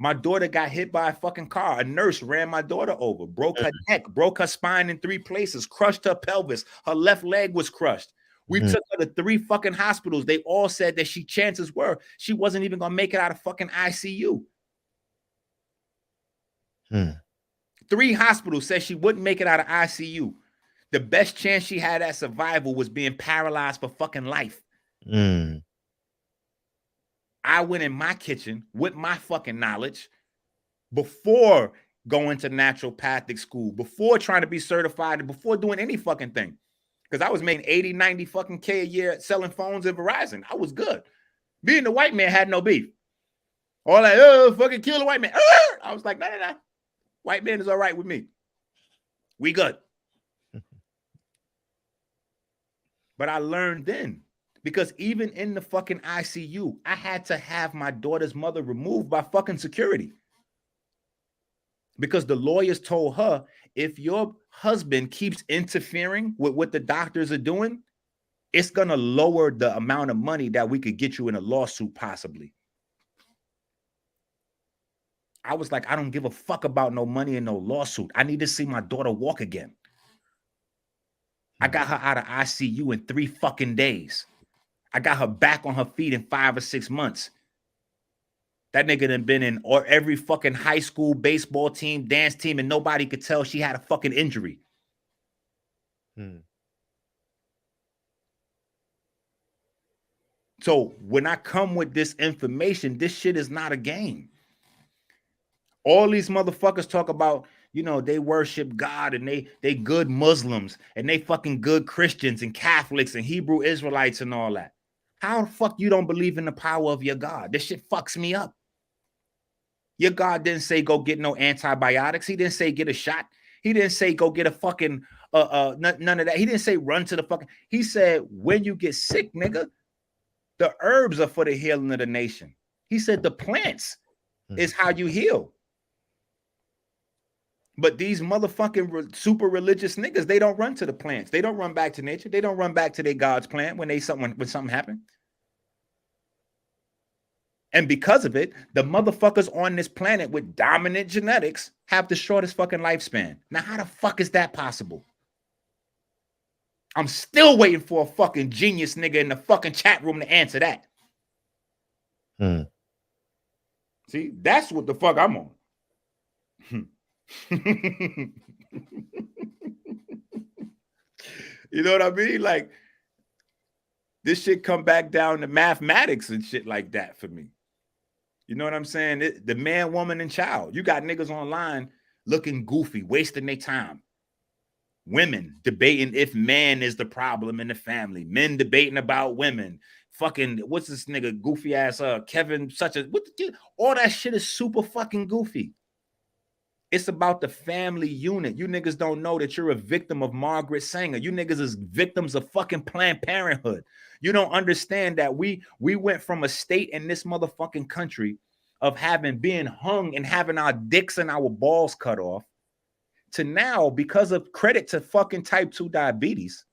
My daughter got hit by a fucking car. A nurse ran my daughter over, broke her neck, broke her spine in 3 places, crushed her pelvis. Her left leg was crushed. We took her to 3 fucking hospitals. They all said that chances were she wasn't even going to make it out of fucking ICU. 3 hospitals said she wouldn't make it out of ICU. The best chance she had at survival was being paralyzed for fucking life. I went in my kitchen with my fucking knowledge before going to naturopathic school, before trying to be certified, before doing any fucking thing. Because I was making 80, 90 fucking K a year selling phones at Verizon. I was good. Being the white man had no beef. All like, oh, fucking kill the white man. I was like, no. White man is all right with me. We good. But I learned then. Because even in the fucking ICU, I had to have my daughter's mother removed by fucking security. Because the lawyers told her, if your husband keeps interfering with what the doctors are doing, it's going to lower the amount of money that we could get you in a lawsuit possibly. I was like, I don't give a fuck about no money and no lawsuit. I need to see my daughter walk again. I got her out of ICU in 3 fucking days. I got her back on her feet in 5 or 6 months. That nigga done been in every fucking high school baseball team, dance team, and nobody could tell she had a fucking injury. So when I come with this information, this shit is not a game. All these motherfuckers talk about, you know, they worship God and they good Muslims and they fucking good Christians and Catholics and Hebrew Israelites and all that. How the fuck you don't believe in the power of your God? This shit fucks me up. Your God didn't say go get no antibiotics. He didn't say get a shot. He didn't say go get a fucking none of that. He didn't say run to the fucking. He said when you get sick, nigga, the herbs are for the healing of the nation. He said the plants is how you heal. But these motherfucking super religious niggas, they don't run to the plants. They don't run back to nature. They don't run back to their God's plan when something happened. And because of it, the motherfuckers on this planet with dominant genetics have the shortest fucking lifespan. Now, how the fuck is that possible? I'm still waiting for a fucking genius nigga in the fucking chat room to answer that. See, that's what the fuck I'm on. You know what I mean? Like, this shit come back down to mathematics and shit like that for me. You know what I'm saying? The man, woman, and child. You got niggas online looking goofy, wasting their time. Women debating if man is the problem in the family. Men debating about women. Fucking, what's this nigga goofy ass Kevin all that shit is super fucking goofy. It's about the family unit. You niggas don't know that you're a victim of Margaret Sanger. You niggas is victims of fucking Planned Parenthood. You don't understand that we went from a state in this motherfucking country of being hung and having our dicks and our balls cut off to now, because of credit to fucking type 2 diabetes,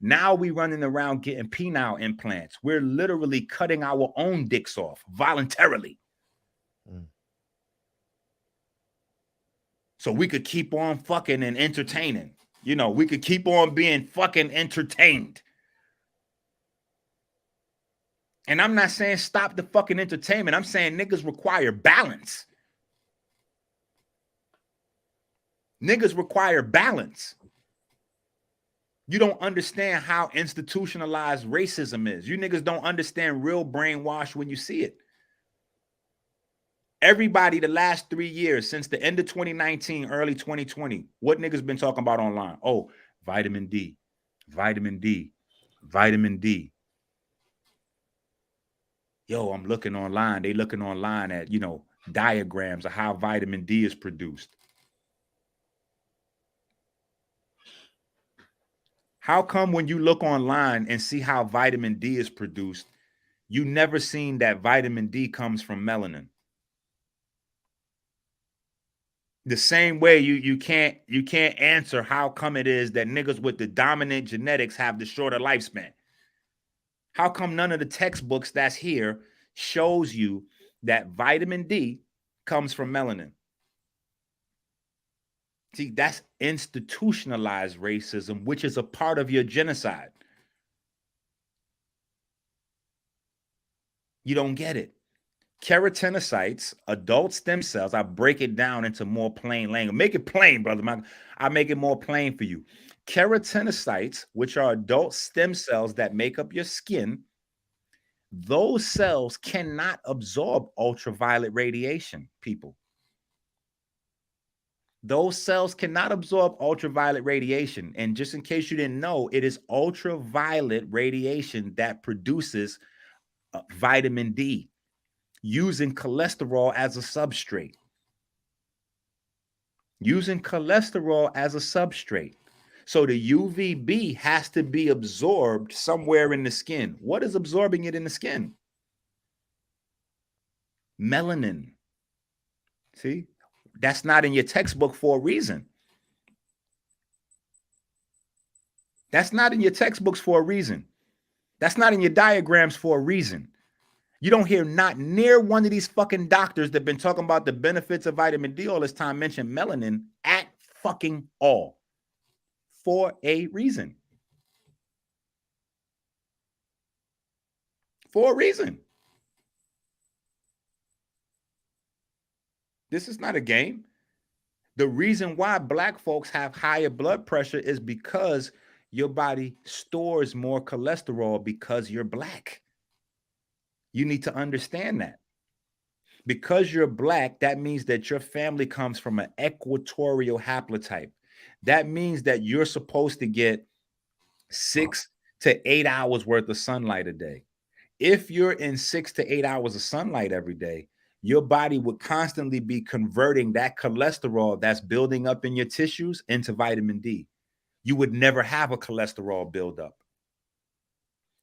Now we running around getting penile implants. We're literally cutting our own dicks off voluntarily. So we could keep on fucking and entertaining. You know, we could keep on being fucking entertained. And I'm not saying stop the fucking entertainment. I'm saying niggas require balance. Niggas require balance. You don't understand how institutionalized racism is. You niggas don't understand real brainwash when you see it. Everybody the last 3 years, since the end of 2019, early 2020, what niggas been talking about online? Oh, vitamin D, vitamin D, vitamin D. Yo, I'm looking online. They looking online at, you know, diagrams of how vitamin D is produced. How come when you look online and see how vitamin D is produced, you never seen that vitamin D comes from melanin? The same way you can't answer how come it is that niggas with the dominant genetics have the shorter lifespan. How come none of the textbooks that's here shows you that vitamin D comes from melanin? See, that's institutionalized racism, which is a part of your genocide. You don't get it. Keratinocytes, adult stem cells, I break it down into more plain language. Make it plain, brother. I make it more plain for you. Keratinocytes, which are adult stem cells that make up your skin, those cells cannot absorb ultraviolet radiation, people. Those cells cannot absorb ultraviolet radiation. And just in case you didn't know, it is ultraviolet radiation that produces vitamin D, using cholesterol as a substrate. Using cholesterol as a substrate. So the UVB has to be absorbed somewhere in the skin. What is absorbing it in the skin? Melanin. See? That's not in your textbook for a reason. That's not in your textbooks for a reason. That's not in your diagrams for a reason. You don't hear not near one of these fucking doctors that have been talking about the benefits of vitamin D all this time mention melanin at fucking all. For a reason. For a reason. This is not a game. The reason why black folks have higher blood pressure is because your body stores more cholesterol because you're black. You need to understand that. Because you're black, that means that your family comes from an equatorial haplotype. That means that you're supposed to get 6 to 8 hours worth of sunlight a day. If you're in 6 to 8 hours of sunlight every day, your body would constantly be converting that cholesterol that's building up in your tissues into vitamin D. You would never have a cholesterol buildup.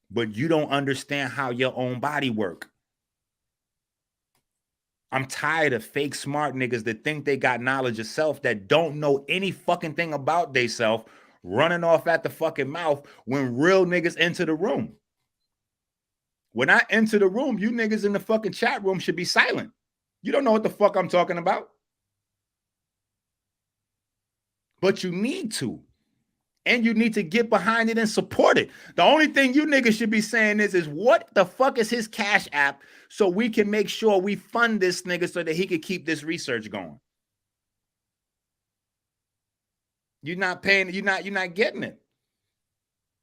But you don't understand how your own body works. I'm tired of fake smart niggas that think they got knowledge of self that don't know any fucking thing about they self, running off at the fucking mouth when real niggas enter the room. When I enter the room, you niggas in the fucking chat room should be silent. You don't know what the fuck I'm talking about. But you need to. And you need to get behind it and support it. The only thing you niggas should be saying is what the fuck is his Cash App so we can make sure we fund this nigga so that he can keep this research going. You're not paying, you're not getting it.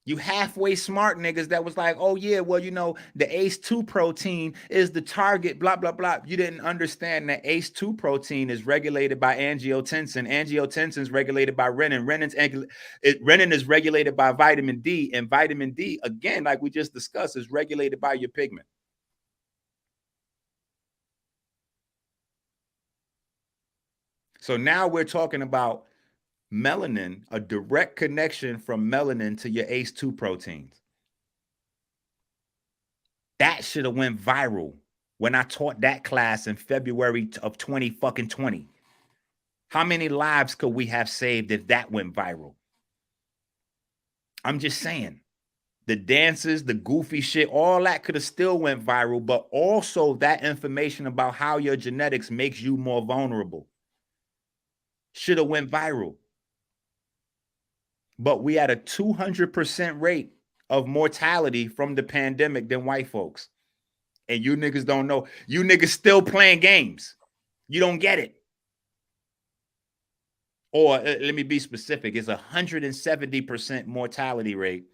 You halfway smart niggas that was like, oh yeah, well, you know, the ACE2 protein is the target, blah, blah, blah. You didn't understand that ACE2 protein is regulated by angiotensin. Angiotensin is regulated by renin. Renin is regulated by vitamin D. And vitamin D, again, like we just discussed, is regulated by your pigment. So now we're talking about melanin, a direct connection from melanin to your ACE2 proteins. That should have went viral when I taught that class in February of 2020. How many lives could we have saved if that went viral? I'm just saying. the dances, the goofy shit, all that could have still went viral, but also that information about how your genetics makes you more vulnerable should have went viral. But we had a 200% rate of mortality from the pandemic than white folks. And you niggas don't know. You niggas still playing games. You don't get it. Or let me be specific. It's 170% mortality rate,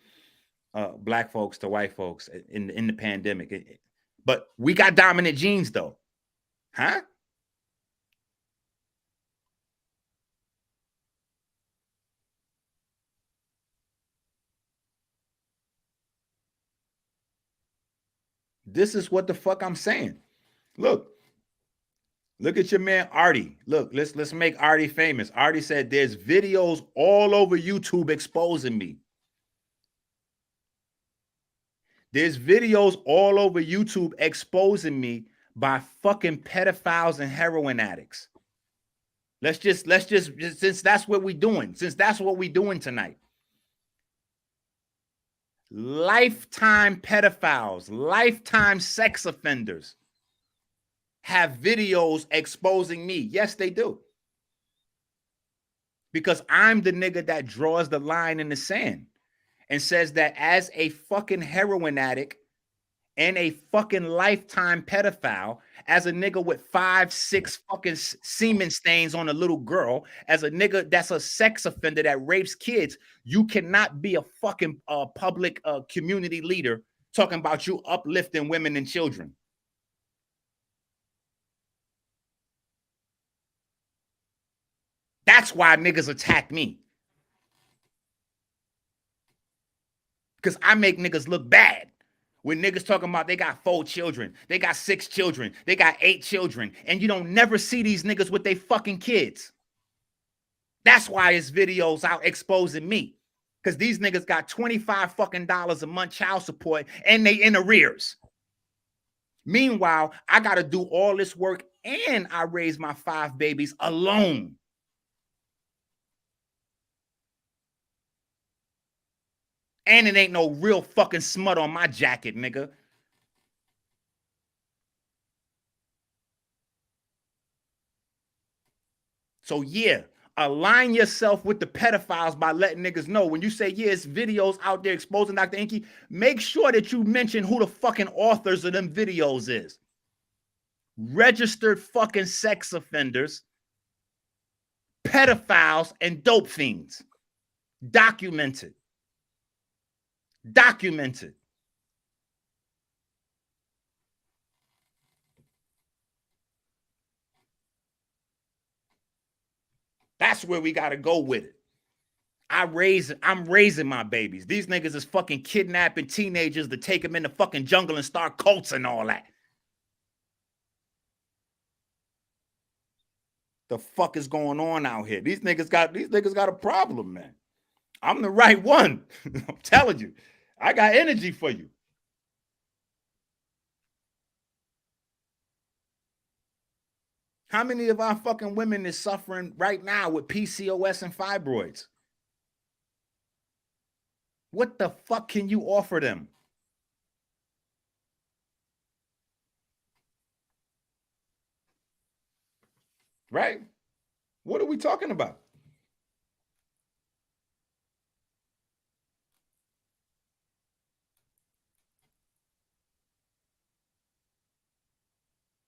black folks to white folks in the pandemic. But we got dominant genes though. Huh? This is what the fuck I'm saying. Look at your man Artie. Look, let's make Artie famous. Artie said there's videos all over YouTube exposing me. There's videos all over YouTube exposing me by fucking pedophiles and heroin addicts. Let's just since that's what we're doing, tonight. Lifetime pedophiles, lifetime sex offenders have videos exposing me. Yes, they do. Because I'm the nigga that draws the line in the sand and says that as a fucking heroin addict and a fucking lifetime pedophile, as a nigga with 5, 6 fucking semen stains on a little girl, as a nigga that's a sex offender that rapes kids, you cannot be a fucking public community leader talking about you uplifting women and children. That's why niggas attack me. Because I make niggas look bad. When niggas talking about they got 4 children, they got 6 children, they got 8 children, and you don't never see these niggas with their fucking kids. That's why his videos out exposing me. Because these niggas got $25 fucking a month child support and they in arrears. Meanwhile, I got to do all this work and I raise my 5 babies alone. And it ain't no real fucking smut on my jacket, nigga. So yeah, align yourself with the pedophiles by letting niggas know. When you say, yeah, it's videos out there exposing Dr. Enqi, make sure that you mention who the fucking authors of them videos is. Registered fucking sex offenders, pedophiles, and dope fiends. Documented. Documented. That's where we got to go with it. I'm raising my babies. These niggas is fucking kidnapping teenagers to take them in the fucking jungle and start cults and all that. The fuck is going on out here? These niggas got a problem, man. I'm the right one. I'm telling you. I got energy for you. How many of our fucking women is suffering right now with PCOS and fibroids? What the fuck can you offer them? Right? What are we talking about?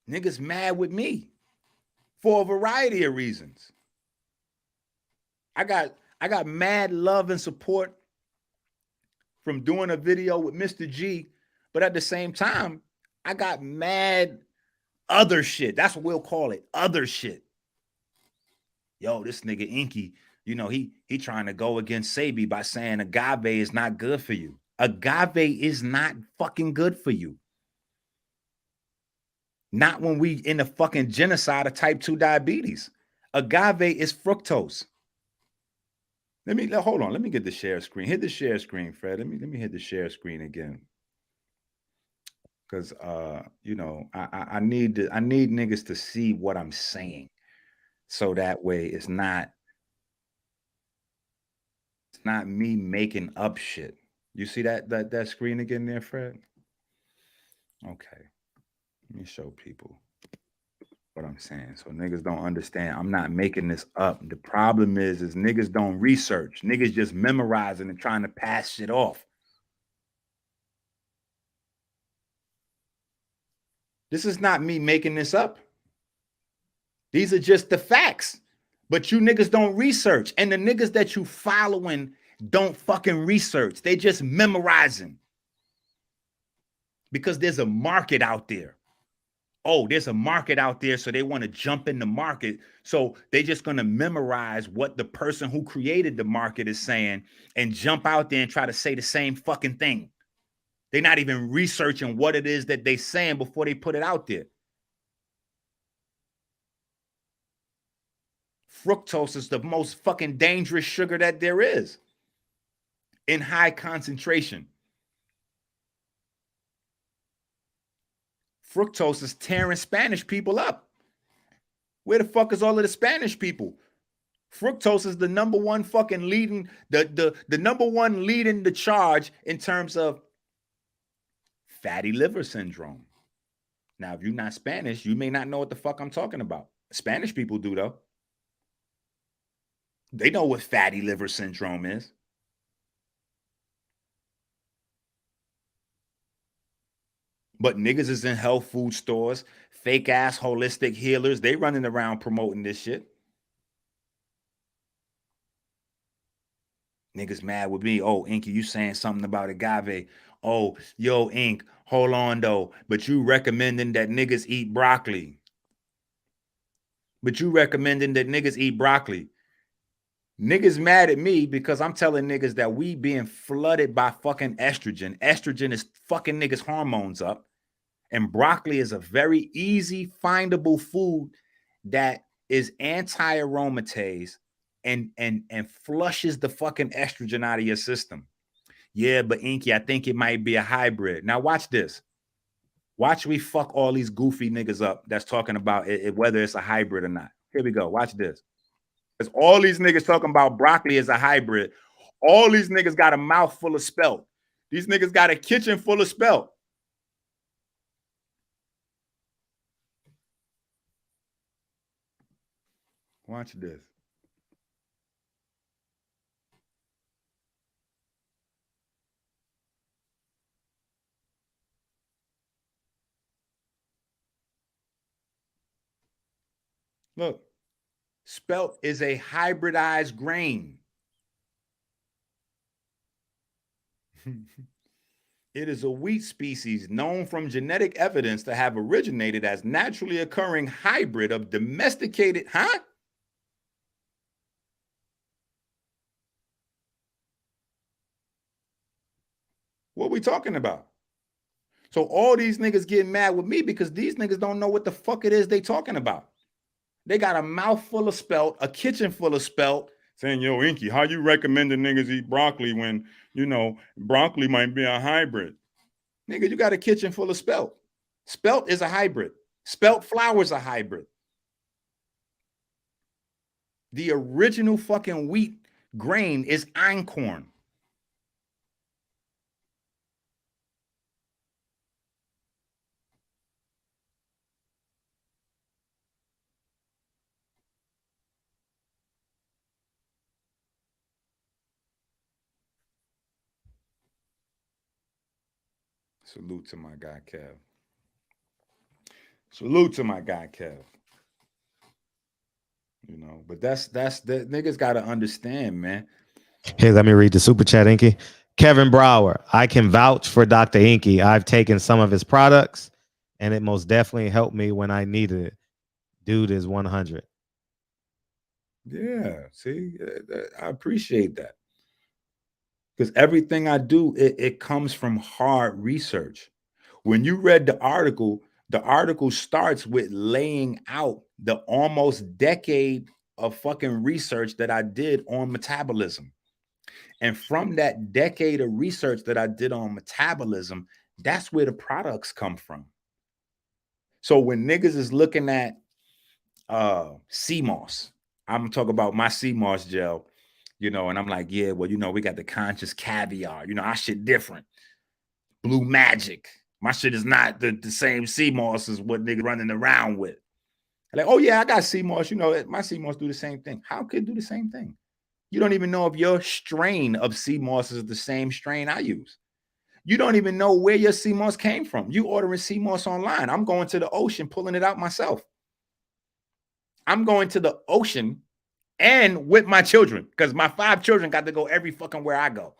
Niggas mad with me for a variety of reasons. I got mad love and support from doing a video with Mr. G, but at the same time, I got mad other shit. That's what we'll call it, other shit. Yo, this nigga Enqi, you know, he trying to go against Sabi by saying agave is not good for you. Agave is not fucking good for you. Not when we in the fucking genocide of type 2 diabetes. Agave is fructose. Hold on. Let me get the share screen. Hit the share screen, Fred. Let me hit the share screen again. Because you know, I need niggas to see what I'm saying. So that way it's not me making up shit. You see that screen again there, Fred? Okay. Let me show people what I'm saying. So niggas don't understand. I'm not making this up. The problem is niggas don't research. Niggas just memorizing and trying to pass shit off. This is not me making this up. These are just the facts. But you niggas don't research. And the niggas that you following don't fucking research. They just memorizing. Because there's a market out there. Oh, there's a market out there, so they want to jump in the market. So they just going to memorize what the person who created the market is saying and jump out there and try to say the same fucking thing. They're not even researching what it is that they're saying before they put it out there. Fructose is the most fucking dangerous sugar that there is in high concentration. Fructose is tearing Spanish people up. Where the fuck is all of the Spanish people? Fructose is the number one fucking leading, the number one leading the charge in terms of fatty liver syndrome. Now, if you're not Spanish, you may not know what the fuck I'm talking about. Spanish people do, though. They know what fatty liver syndrome is. But niggas is in health food stores, fake ass holistic healers. They running around promoting this shit. Niggas mad with me. Oh, Enqi, you saying something about agave. Oh, yo, Enq, hold on though. But you recommending that niggas eat broccoli. Niggas mad at me because I'm telling niggas that we being flooded by fucking estrogen. Estrogen is fucking niggas' hormones up. And broccoli is a very easy findable food that is anti-aromatase and flushes the fucking estrogen out of your system. Yeah, but Enqi, I think it might be a hybrid. Now watch this. Watch me fuck all these goofy niggas up that's talking about whether it's a hybrid or not. Here we go. Watch this. Because all these niggas talking about broccoli as a hybrid. All these niggas got a mouth full of spelt. These niggas got a kitchen full of spelt. Watch this. Look, spelt is a hybridized grain. It is a wheat species known from genetic evidence to have originated as naturally occurring hybrid of domesticated, What are we talking about? So all these niggas getting mad with me because these niggas don't know what the fuck it is they talking about. They got a mouth full of spelt, a kitchen full of spelt, saying, yo, Enqi, how you recommending niggas eat broccoli when, you know, broccoli might be a hybrid? Nigga, you got a kitchen full of spelt. Spelt is a hybrid. Spelt flour is a hybrid. The original fucking wheat grain is einkorn. Salute to my guy, Kev. Salute to my guy, Kev. You know, but that's that niggas got to understand, man. Hey, let me read the super chat, Enqi. Kevin Brower, I can vouch for Dr. Enqi. I've taken some of his products, and it most definitely helped me when I needed it. Dude is 100. Yeah, see, I appreciate that. Because everything I do, it comes from hard research. When you read the article starts with laying out the almost decade of fucking research that I did on metabolism. And from that decade of research that I did on metabolism, that's where the products come from. So when niggas is looking at CMOS, I'm gonna talk about my CMOS gel. you know, and I'm like, yeah, well, you know, we got the conscious caviar, you know, our shit different. Blue magic. My shit is not the same sea moss as what nigga running around with. Like, oh yeah, I got sea moss, you know, my sea moss do the same thing. How could it do the same thing? You don't even know if your strain of sea moss is the same strain I use. You don't even know where your sea moss came from. You ordering sea moss online. I'm going to the ocean, pulling it out myself. I'm going to the ocean and with my children, because my 5 children got to go every fucking where I go.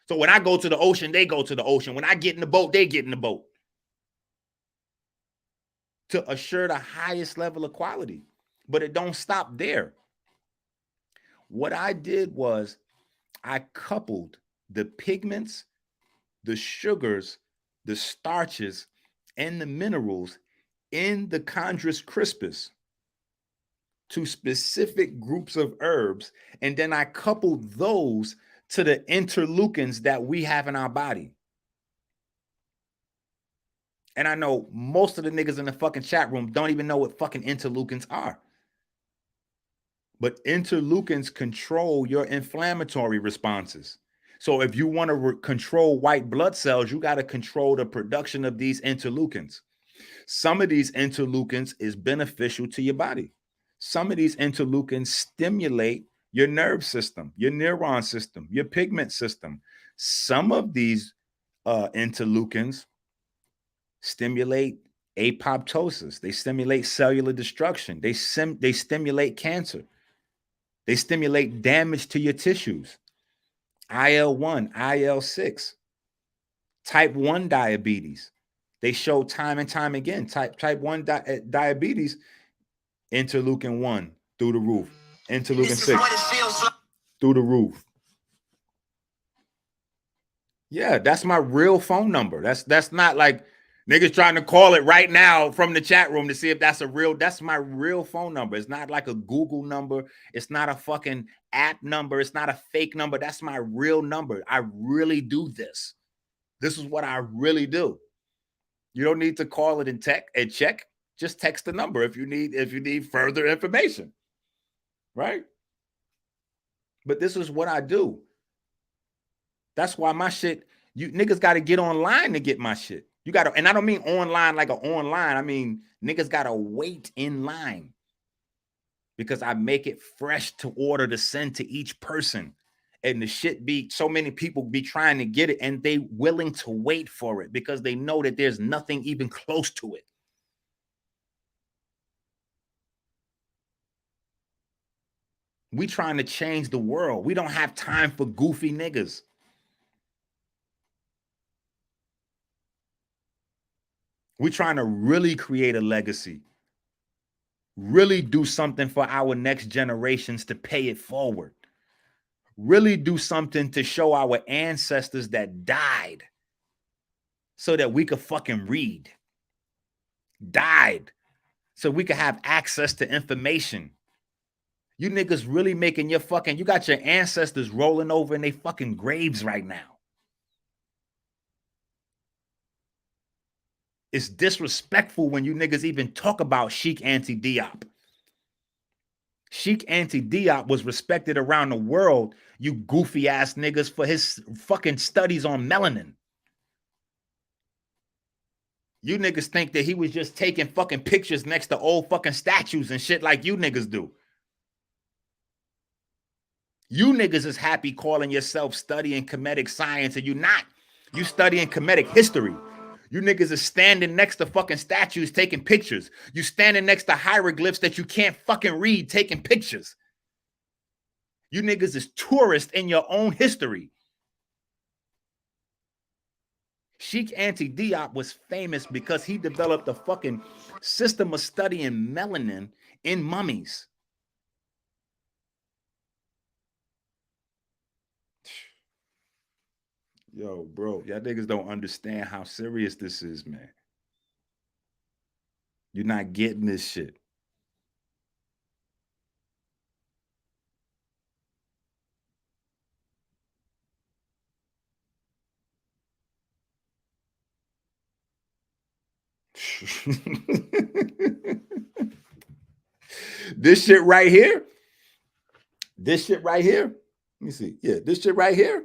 So when I go to the ocean, they go to the ocean. When I get in the boat, they get in the boat. To assure the highest level of quality. But it don't stop there. What I did was I coupled the pigments, the sugars, the starches, and the minerals in the Chondrus crispus to specific groups of herbs. And then I coupled those to the interleukins that we have in our body. And I know most of the niggas in the fucking chat room don't even know what fucking interleukins are. But interleukins control your inflammatory responses. So if you want to control white blood cells, you got to control the production of these interleukins. Some of these interleukins is beneficial to your body. Some of these interleukins stimulate your nerve system, your neuron system, your pigment system. Some of these interleukins stimulate apoptosis. They stimulate cellular destruction. They stimulate cancer. They stimulate damage to your tissues. IL-1, IL-6, type 1 diabetes. They show time and time again, type 1 diabetes, interleukin 1 through the roof, interleukin 6 through the roof. Yeah, that's my real phone number. That's not like niggas trying to call it right now from the chat room to see if that's that's my real phone number. It's not like a Google number. It's not a fucking app number. It's not a fake number. That's my real number. I really do this. This is what I really do. You don't need to call it and check. Just text the number if you need further information. Right? But this is what I do. That's why my shit, you niggas got to get online to get my shit. You got to, and I don't mean online like an online. I mean, niggas got to wait in line because I make it fresh to order to send to each person. And the shit be, so many people be trying to get it and they willing to wait for it because they know that there's nothing even close to it. We trying to change the world. We don't have time for goofy niggas. We're trying to really create a legacy, really do something for our next generations to pay it forward, really do something to show our ancestors that died so that we could fucking read, died so we could have access to information. You niggas really making your fucking, you got your ancestors rolling over in their fucking graves right now. It's disrespectful when you niggas even talk about Sheikh Anta Diop. Sheikh Anta Diop was respected around the world, you goofy ass niggas, for his fucking studies on melanin. You niggas think that he was just taking fucking pictures next to old fucking statues and shit like you niggas do. You niggas is happy calling yourself studying Kemetic science and you not. You studying Kemetic history. You niggas is standing next to fucking statues taking pictures. You standing next to hieroglyphs that you can't fucking read taking pictures. You niggas is tourists in your own history. Sheikh Anta Diop was famous because he developed a fucking system of studying melanin in mummies. Yo, bro, y'all niggas don't understand how serious this is, man. You're not getting this shit. This shit right here. Let me see. Yeah, this shit right here.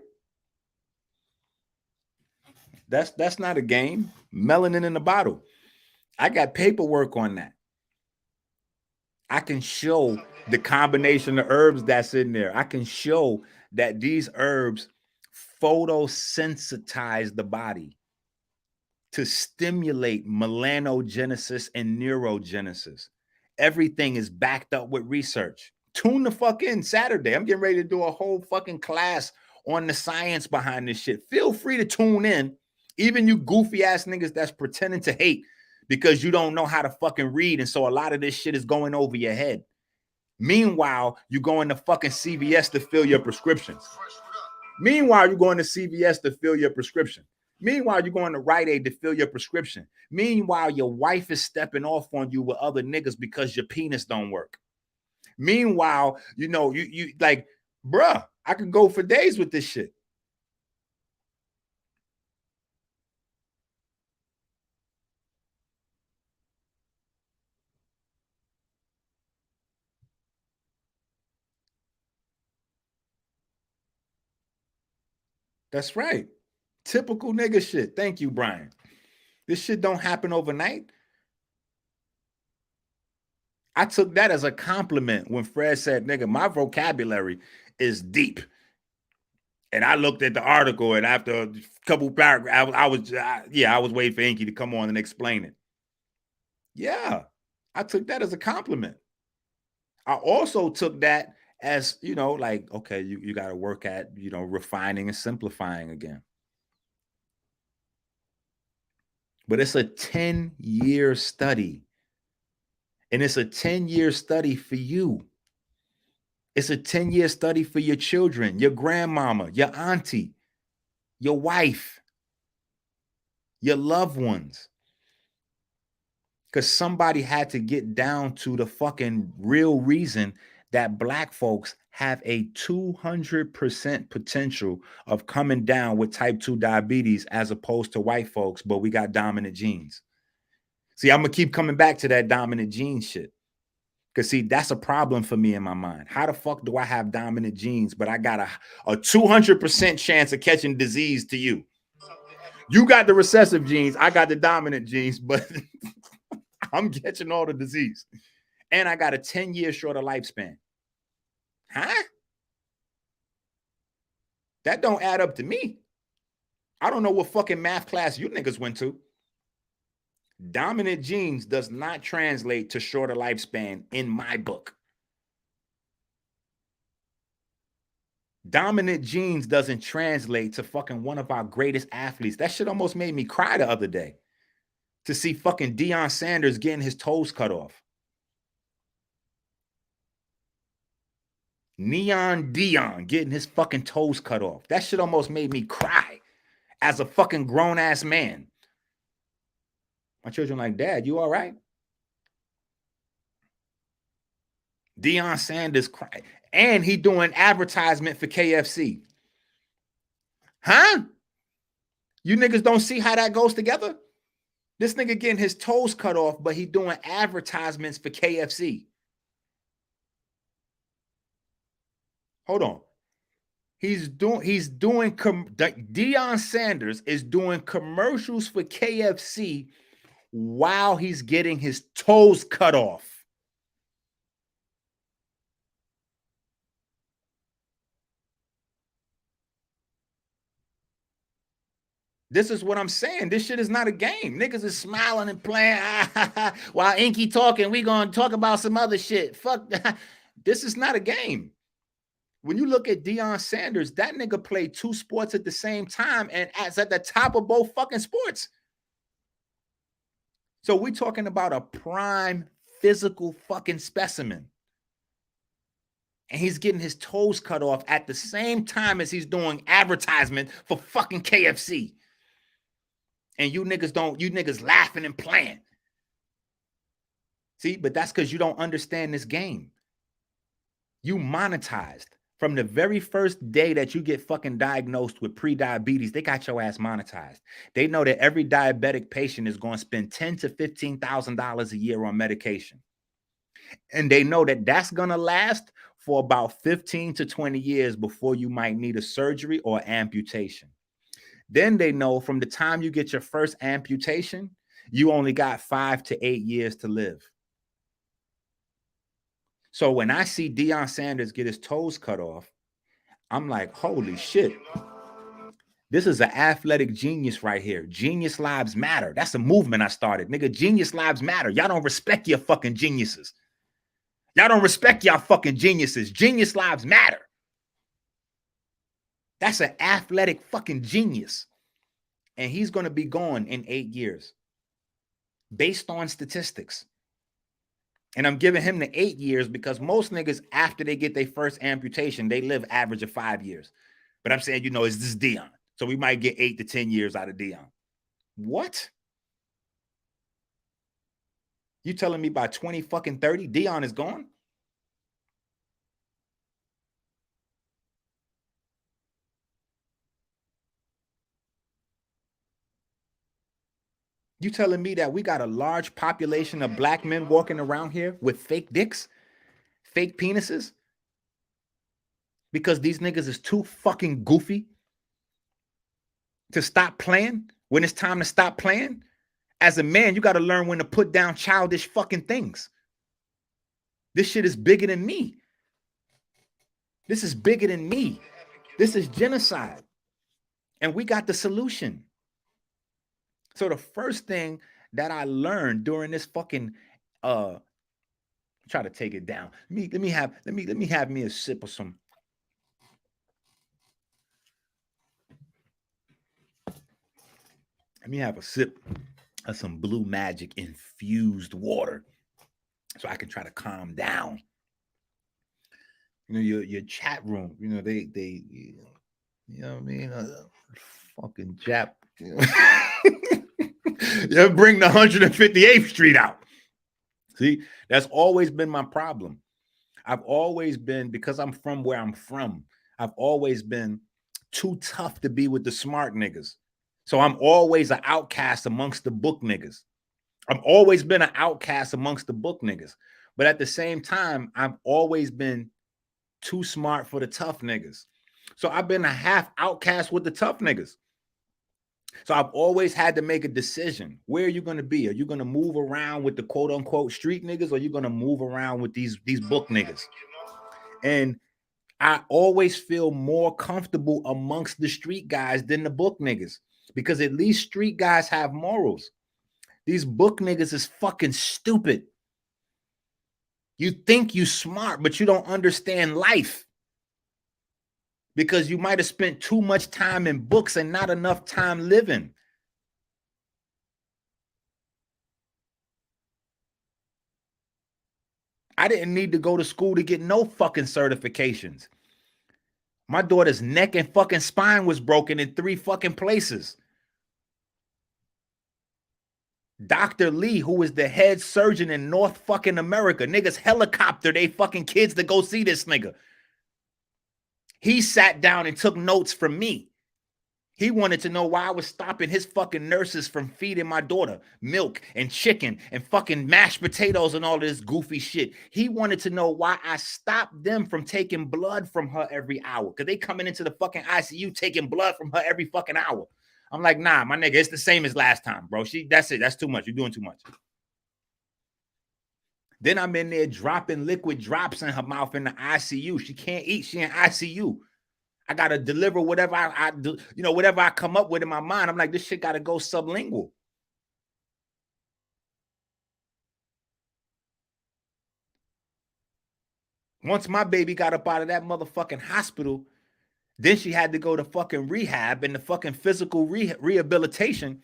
That's not a game. Melanin in the bottle. I got paperwork on that. I can show the combination of herbs that's in there. I can show that these herbs photosensitize the body to stimulate melanogenesis and neurogenesis. Everything is backed up with research. Tune the fuck in Saturday. I'm getting ready to do a whole fucking class on the science behind this shit. Feel free to tune in. Even you goofy ass niggas that's pretending to hate because you don't know how to fucking read. And so a lot of this shit is going over your head. Meanwhile, you going to fucking CVS to fill your prescriptions. Meanwhile, you're going to CVS to fill your prescription. Meanwhile, you're going to Rite Aid to fill your prescription. Meanwhile, your wife is stepping off on you with other niggas because your penis don't work. Meanwhile, you know, you like, bruh, I could go for days with this shit. That's right. Typical nigga shit. Thank you, Brian. This shit don't happen overnight. I took that as a compliment when Fred said, nigga, my vocabulary is deep. And I looked at the article, and after a couple paragraphs, I was waiting for Enqi to come on and explain it. Yeah, I took that as a compliment. I also took that as, you know, like, okay, you got to work at, you know, refining and simplifying again. But it's a 10-year study. And it's a 10-year study for you. It's a 10-year study for your children, your grandmama, your auntie, your wife, your loved ones. Because somebody had to get down to the fucking real reason that Black folks have a 200% potential of coming down with type 2 diabetes as opposed to white folks, but we got dominant genes. See, I'm going to keep coming back to that dominant gene shit. Because, see, that's a problem for me in my mind. How the fuck do I have dominant genes, but I got a 200% chance of catching disease to you? You got the recessive genes. I got the dominant genes, but I'm catching all the disease. And I got a 10-year shorter lifespan. Huh? That don't add up to me. I don't know what fucking math class you niggas went to. Dominant genes does not translate to shorter lifespan in my book. Dominant genes doesn't translate to fucking one of our greatest athletes. That shit almost made me cry the other day to see fucking Deion Sanders getting his toes cut off. Neon Deion getting his fucking toes cut off. That shit almost made me cry as a fucking grown-ass man. My children like, Dad, you all right? Deion Sanders crying. And he doing advertisement for KFC. Huh? You niggas don't see how that goes together? This nigga getting his toes cut off, but he doing advertisements for KFC. Hold on. Deion Sanders is doing commercials for KFC while he's getting his toes cut off. This is what I'm saying. This shit is not a game. Niggas is smiling and playing. While Enqi talking, we gonna talk about some other shit. Fuck that. This is not a game. When you look at Deion Sanders, that nigga played 2 sports at the same time and is at the top of both fucking sports. So we're talking about a prime physical fucking specimen. And he's getting his toes cut off at the same time as he's doing advertisement for fucking KFC. And you niggas laughing and playing. See, but that's because you don't understand this game. You monetized. From the very first day that you get fucking diagnosed with pre-diabetes, they got your ass monetized. They know that every diabetic patient is going to spend $10,000 to $15,000 a year on medication. And they know that that's going to last for about 15 to 20 years before you might need a surgery or amputation. Then they know from the time you get your first amputation, you only got 5 to 8 years to live. So when I see Deion Sanders get his toes cut off, I'm like, holy shit. This is an athletic genius right here. Genius lives matter. That's a movement I started. Nigga, genius lives matter. Y'all don't respect your fucking geniuses. Y'all don't respect y'all fucking geniuses. Genius lives matter. That's an athletic fucking genius. And he's going to be gone in 8 years based on statistics. And I'm giving him the 8 years because most niggas, after they get their first amputation, they live average of 5 years. But I'm saying, you know, is this Deion? So we might get 8 to 10 years out of Deion. What? You telling me by 20 fucking 30, Deion is gone? You telling me that we got a large population of black men walking around here with fake dicks, fake penises? Because these niggas is too fucking goofy to stop playing when it's time to stop playing? As a man, you got to learn when to put down childish fucking things. This shit is bigger than me. This is bigger than me. This is genocide. And we got the solution. So the first thing that I learned during this fucking try to take it down. Let me have me a sip of some. Let me have a sip of some Blue Magic infused water so I can try to calm down. You know, your chat room, you know, they you know what I mean? Fucking Jap. You know, bring the 158th Street out. See, that's always been my problem. I've always been, because I'm from where I'm from, I've always been too tough to be with the smart niggas. So I'm always an outcast amongst the book niggas. I've always been an outcast amongst the book niggas. But at the same time, I've always been too smart for the tough niggas. So I've been a half outcast with the tough niggas. So I've always had to make a decision. Where are you going to be? Are you going to move around with the quote unquote street niggas, or are you going to move around with these book niggas? And I always feel more comfortable amongst the street guys than the book niggas, because at least street guys have morals. These book niggas is fucking stupid. You think you smart, but you don't understand life, because you might have spent too much time in books and not enough time living. I didn't need to go to school to get no fucking certifications. My daughter's neck and fucking spine was broken in 3 fucking places. Dr. Lee, who is the head surgeon in North fucking America, niggas helicopter they fucking kids to go see this nigga. He sat down and took notes from me. He wanted to know why I was stopping his fucking nurses from feeding my daughter milk and chicken and fucking mashed potatoes and all this goofy shit. He wanted to know why I stopped them from taking blood from her every hour, because they coming into the fucking ICU taking blood from her every fucking hour. I'm like, nah, my nigga, it's the same as last time, bro. That's it. That's too much. You're doing too much. Then I'm in there dropping liquid drops in her mouth in the ICU. She can't eat. She in ICU. I got to deliver whatever I do, you know, whatever I come up with in my mind. I'm like, this shit got to go sublingual. Once my baby got up out of that motherfucking hospital, then she had to go to fucking rehab and the fucking physical rehabilitation.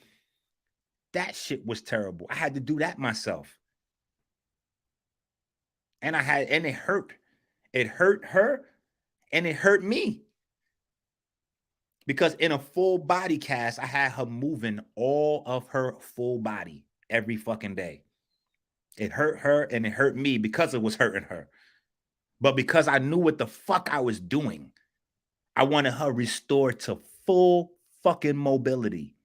That shit was terrible. I had to do that myself. And it hurt. It hurt her and it hurt me. Because in a full body cast, I had her moving all of her full body every fucking day. It hurt her and it hurt me because it was hurting her. But because I knew what the fuck I was doing, I wanted her restored to full fucking mobility.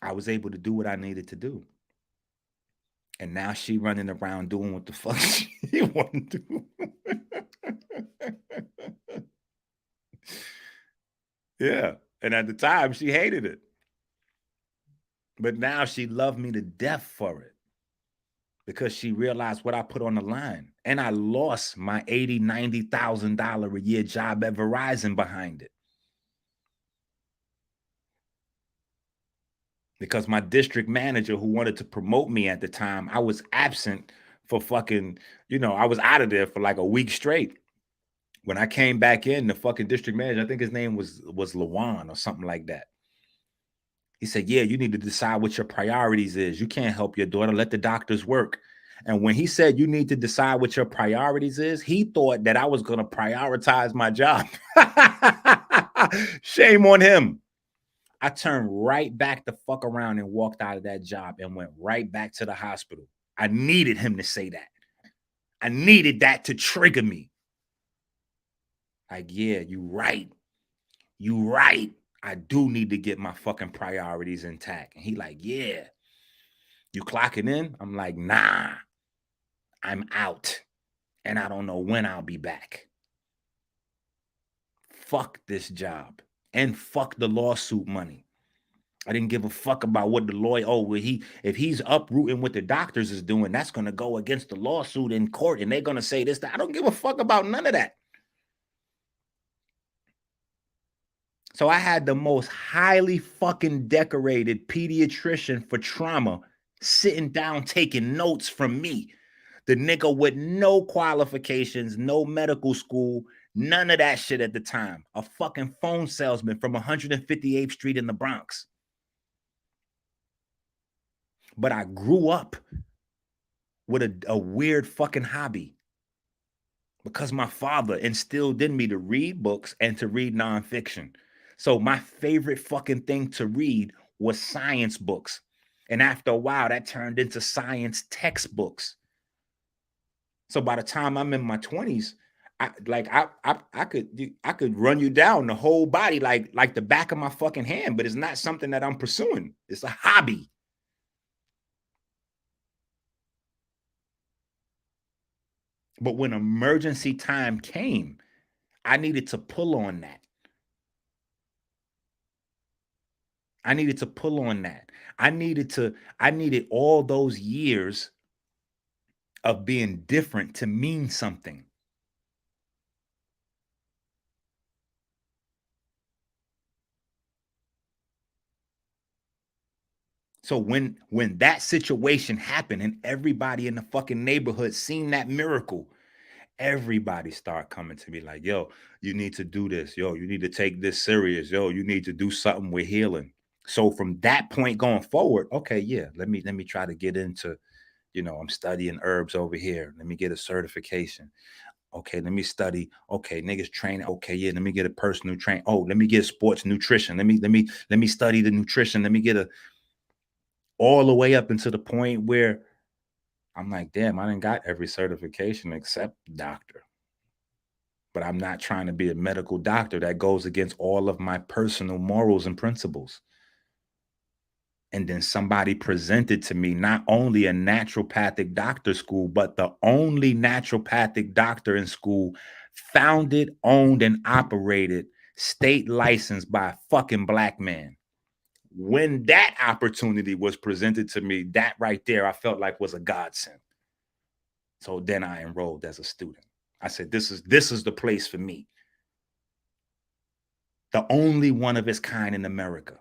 I was able to do what I needed to do. And now she running around doing what the fuck she want to do. Yeah. And at the time, she hated it. But now she loved me to death for it. Because she realized what I put on the line. And I lost my $80,000, $90,000 a year job at Verizon behind it. Because my district manager who wanted to promote me at the time, I was absent for fucking, I was out of there for like a week straight. When I came back in, the fucking district manager, I think his name was Lawan or something like that. He said, yeah, you need to decide what your priorities is. You can't help your daughter. Let the doctors work. And when he said you need to decide what your priorities is, he thought that I was going to prioritize my job. Shame on him. I turned right back the fuck around and walked out of that job and went right back to the hospital. I needed him to say that. I needed that to trigger me. Like, yeah, you right. You right. I do need to get my fucking priorities intact. And he like, yeah. You clocking in? I'm like, nah. I'm out. And I don't know when I'll be back. Fuck this job. And fuck the lawsuit money. I didn't give a fuck about what the lawyer, if he's uprooting what the doctors is doing, that's going to go against the lawsuit in court and they're going to say this. I don't give a fuck about none of that. So I had the most highly fucking decorated pediatrician for trauma sitting down taking notes from me. The nigga with no qualifications, no medical school, none of that shit at the time. A fucking phone salesman from 158th Street in the Bronx. But I grew up with a weird fucking hobby because my father instilled in me to read books and to read nonfiction. So my favorite fucking thing to read was science books. And after a while, that turned into science textbooks. So by the time I'm in my 20s, I could run you down the whole body like the back of my fucking hand, but it's not something that I'm pursuing. It's a hobby. But when emergency time came, I needed to pull on that. I needed all those years of being different to mean something. So when that situation happened and everybody in the fucking neighborhood seen that miracle, everybody start coming to me like, yo, you need to do this. Yo, you need to take this serious. Yo, you need to do something with healing. So from that point going forward, okay, yeah, let me try to get into, I'm studying herbs over here. Let me get a certification. Okay, let me study. Okay, niggas train. Okay, yeah, let me get a personal train. Oh, let me get sports nutrition. Let me study the nutrition. Let me get all the way up into the point where I'm like, damn, I done got every certification except doctor. But I'm not trying to be a medical doctor. That goes against all of my personal morals and principles. And then somebody presented to me not only a naturopathic doctor school, but the only naturopathic doctor in school, founded, owned, and operated, state licensed by a fucking black man. When that opportunity was presented to me, that right there, I felt like was a godsend. So then I enrolled as a student. I said, this is the place for me. The only one of its kind in America.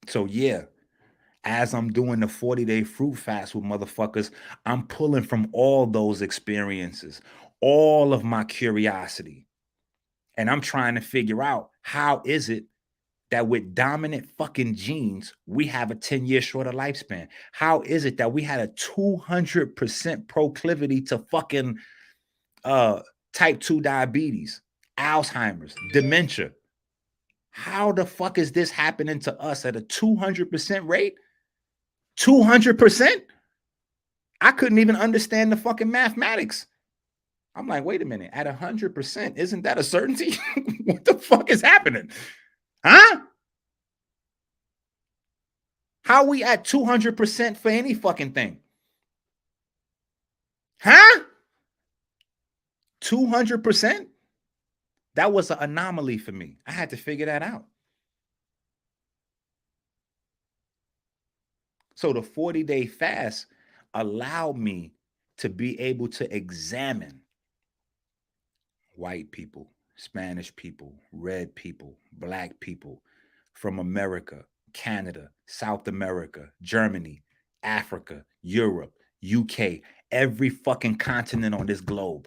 So yeah, as I'm doing the 40-day fruit fast with motherfuckers, I'm pulling from all those experiences, all of my curiosity. And I'm trying to figure out, how is it that with dominant fucking genes, we have a 10-year shorter lifespan? How is it that we had a 200% proclivity to fucking type 2 diabetes, Alzheimer's, dementia? How the fuck is this happening to us at a 200% rate? 200%? I couldn't even understand the fucking mathematics. I'm like, wait a minute, at 100%, isn't that a certainty? What the fuck is happening? Huh? How are we at 200% for any fucking thing? Huh? 200%? That was an anomaly for me. I had to figure that out. So the 40-day fast allowed me to be able to examine white people, Spanish people, red people, black people from America, Canada, South America, Germany, Africa, Europe, UK, every fucking continent on this globe.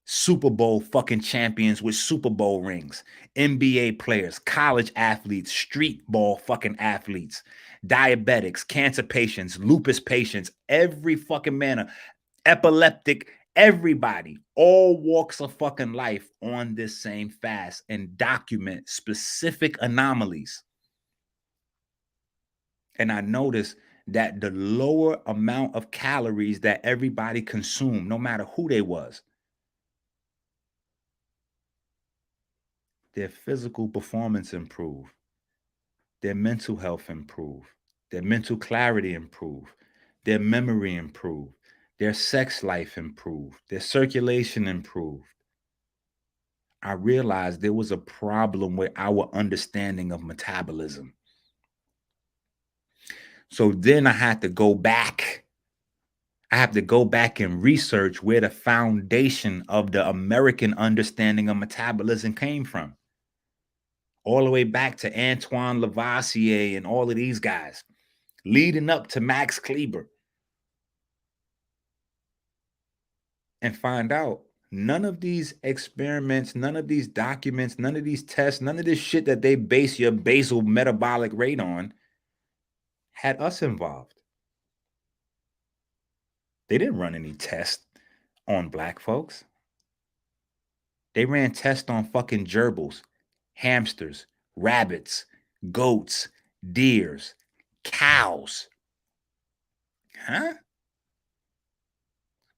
Super Bowl fucking champions with Super Bowl rings, NBA players, college athletes, street ball fucking athletes, diabetics, cancer patients, lupus patients, every fucking manner, epileptic, everybody, all walks of fucking life on this same fast and document specific anomalies. And I noticed that the lower amount of calories that everybody consumed, no matter who they was, their physical performance improved, their mental health improved, their mental clarity improved, their memory improved, their sex life improved, their circulation improved. I realized there was a problem with our understanding of metabolism. So then I had to go back. I have to go back and research where the foundation of the American understanding of metabolism came from. All the way back to Antoine Lavoisier and all of these guys, leading up to Max Kleber. And find out none of these experiments, none of these documents, none of these tests, none of this shit that they base your basal metabolic rate on had us involved. They didn't run any tests on black folks. They ran tests on fucking gerbils, hamsters, rabbits, goats, deers, cows. Huh?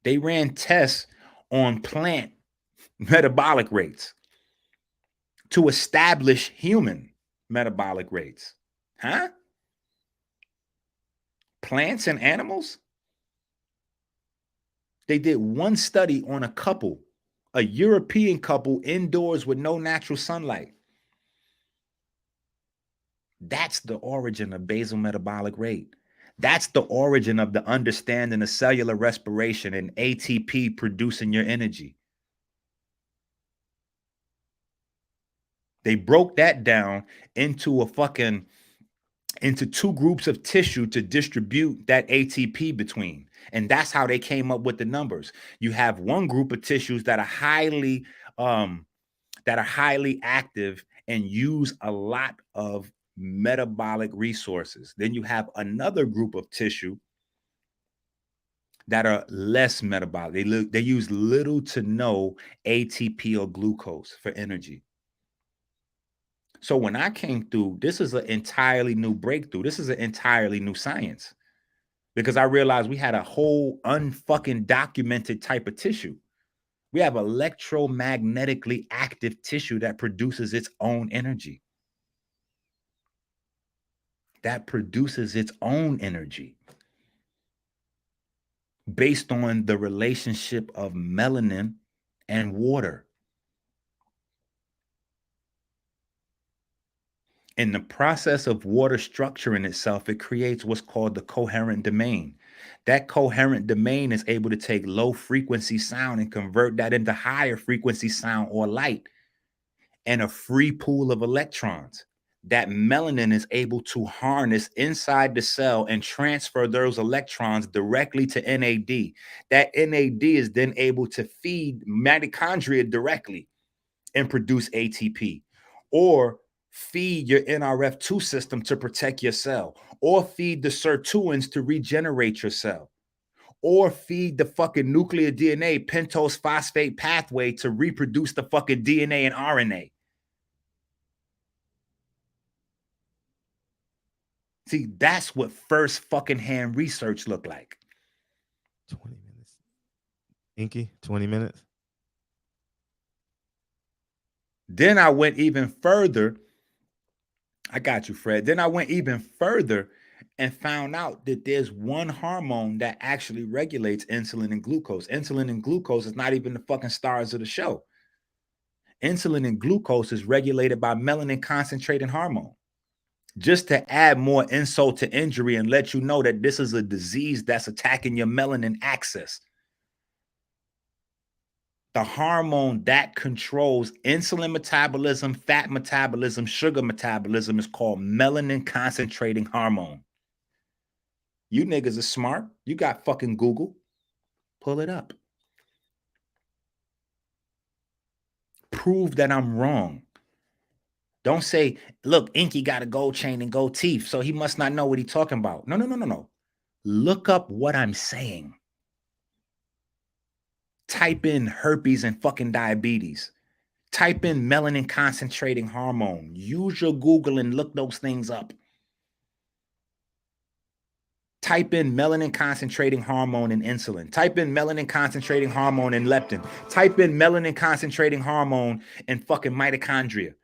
They ran tests on plant metabolic rates to establish human metabolic rates. Huh? Plants and animals? They did one study on a couple, a European couple indoors with no natural sunlight. That's the origin of basal metabolic rate. That's the origin of the understanding of cellular respiration and ATP producing your energy. They broke that down into into two groups of tissue to distribute that ATP between. And that's how they came up with the numbers. You have one group of tissues that are highly active and use a lot of metabolic resources. Then you have another group of tissue that are less metabolic. They use little to no ATP or glucose for energy. So when I came through, this is an entirely new breakthrough. This is an entirely new science, because I realized we had a whole unfucking documented type of tissue. We have electromagnetically active tissue that produces its own energy. That produces its own energy based on the relationship of melanin and water. In the process of water structuring itself, it creates what's called the coherent domain. That coherent domain is able to take low frequency sound and convert that into higher frequency sound or light and a free pool of electrons. That melanin is able to harness inside the cell and transfer those electrons directly to NAD. That NAD is then able to feed mitochondria directly and produce ATP, or feed your NRF2 system to protect your cell, or feed the sirtuins to regenerate your cell, or feed the fucking nuclear DNA pentose phosphate pathway to reproduce the fucking DNA and RNA. See, that's what first fucking hand research looked like. 20 minutes. Enqi, 20 minutes. Then I went even further. I got you, Fred. Then I went even further and found out that there's one hormone that actually regulates insulin and glucose. Insulin and glucose is not even the fucking stars of the show. Insulin and glucose is regulated by melanin concentrating hormone. Just to add more insult to injury and let you know that this is a disease that's attacking your melanin axis. The hormone that controls insulin metabolism, fat metabolism, sugar metabolism is called melanin concentrating hormone. You niggas are smart. You got fucking Google. Pull it up. Prove that I'm wrong. Don't say, look, Enqi got a gold chain and gold teeth, so he must not know what he's talking about. No. Look up what I'm saying. Type in herpes and fucking diabetes. Type in melanin concentrating hormone. Use your Google and look those things up. Type in melanin concentrating hormone and insulin. Type in melanin concentrating hormone and leptin. Type in melanin concentrating hormone and fucking mitochondria.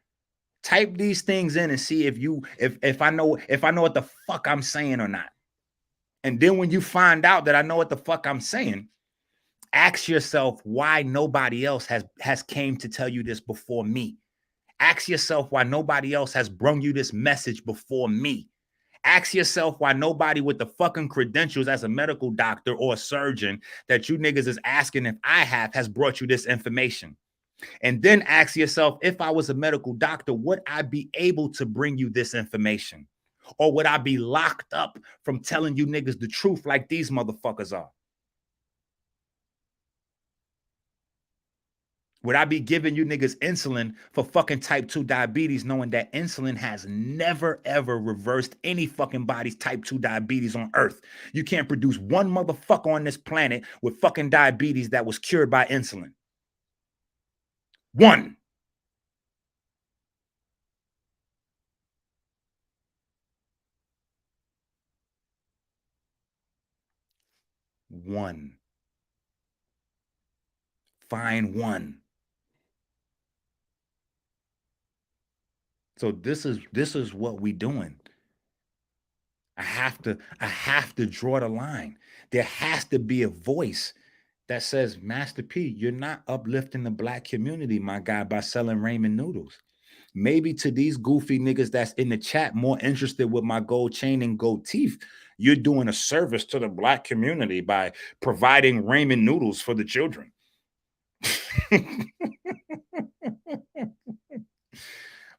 Type these things in and see if I know what the fuck I'm saying or not. And then when you find out that I know what the fuck I'm saying, ask yourself why nobody else has came to tell you this before me. Ask yourself why nobody else has brung you this message before me. Ask yourself why nobody with the fucking credentials as a medical doctor or a surgeon that you niggas is asking if I have has brought you this information. And then ask yourself, if I was a medical doctor, would I be able to bring you this information? Or would I be locked up from telling you niggas the truth like these motherfuckers are? Would I be giving you niggas insulin for fucking type 2 diabetes, knowing that insulin has never, ever reversed any fucking body's type 2 diabetes on earth? You can't produce one motherfucker on this planet with fucking diabetes that was cured by insulin. One. One. Find one. So this is what we doing. I have to draw the line. There has to be a voice that says, Master P, you're not uplifting the black community, my guy, by selling ramen noodles. Maybe to these goofy niggas that's in the chat more interested with my gold chain and gold teeth, you're doing a service to the black community by providing ramen noodles for the children.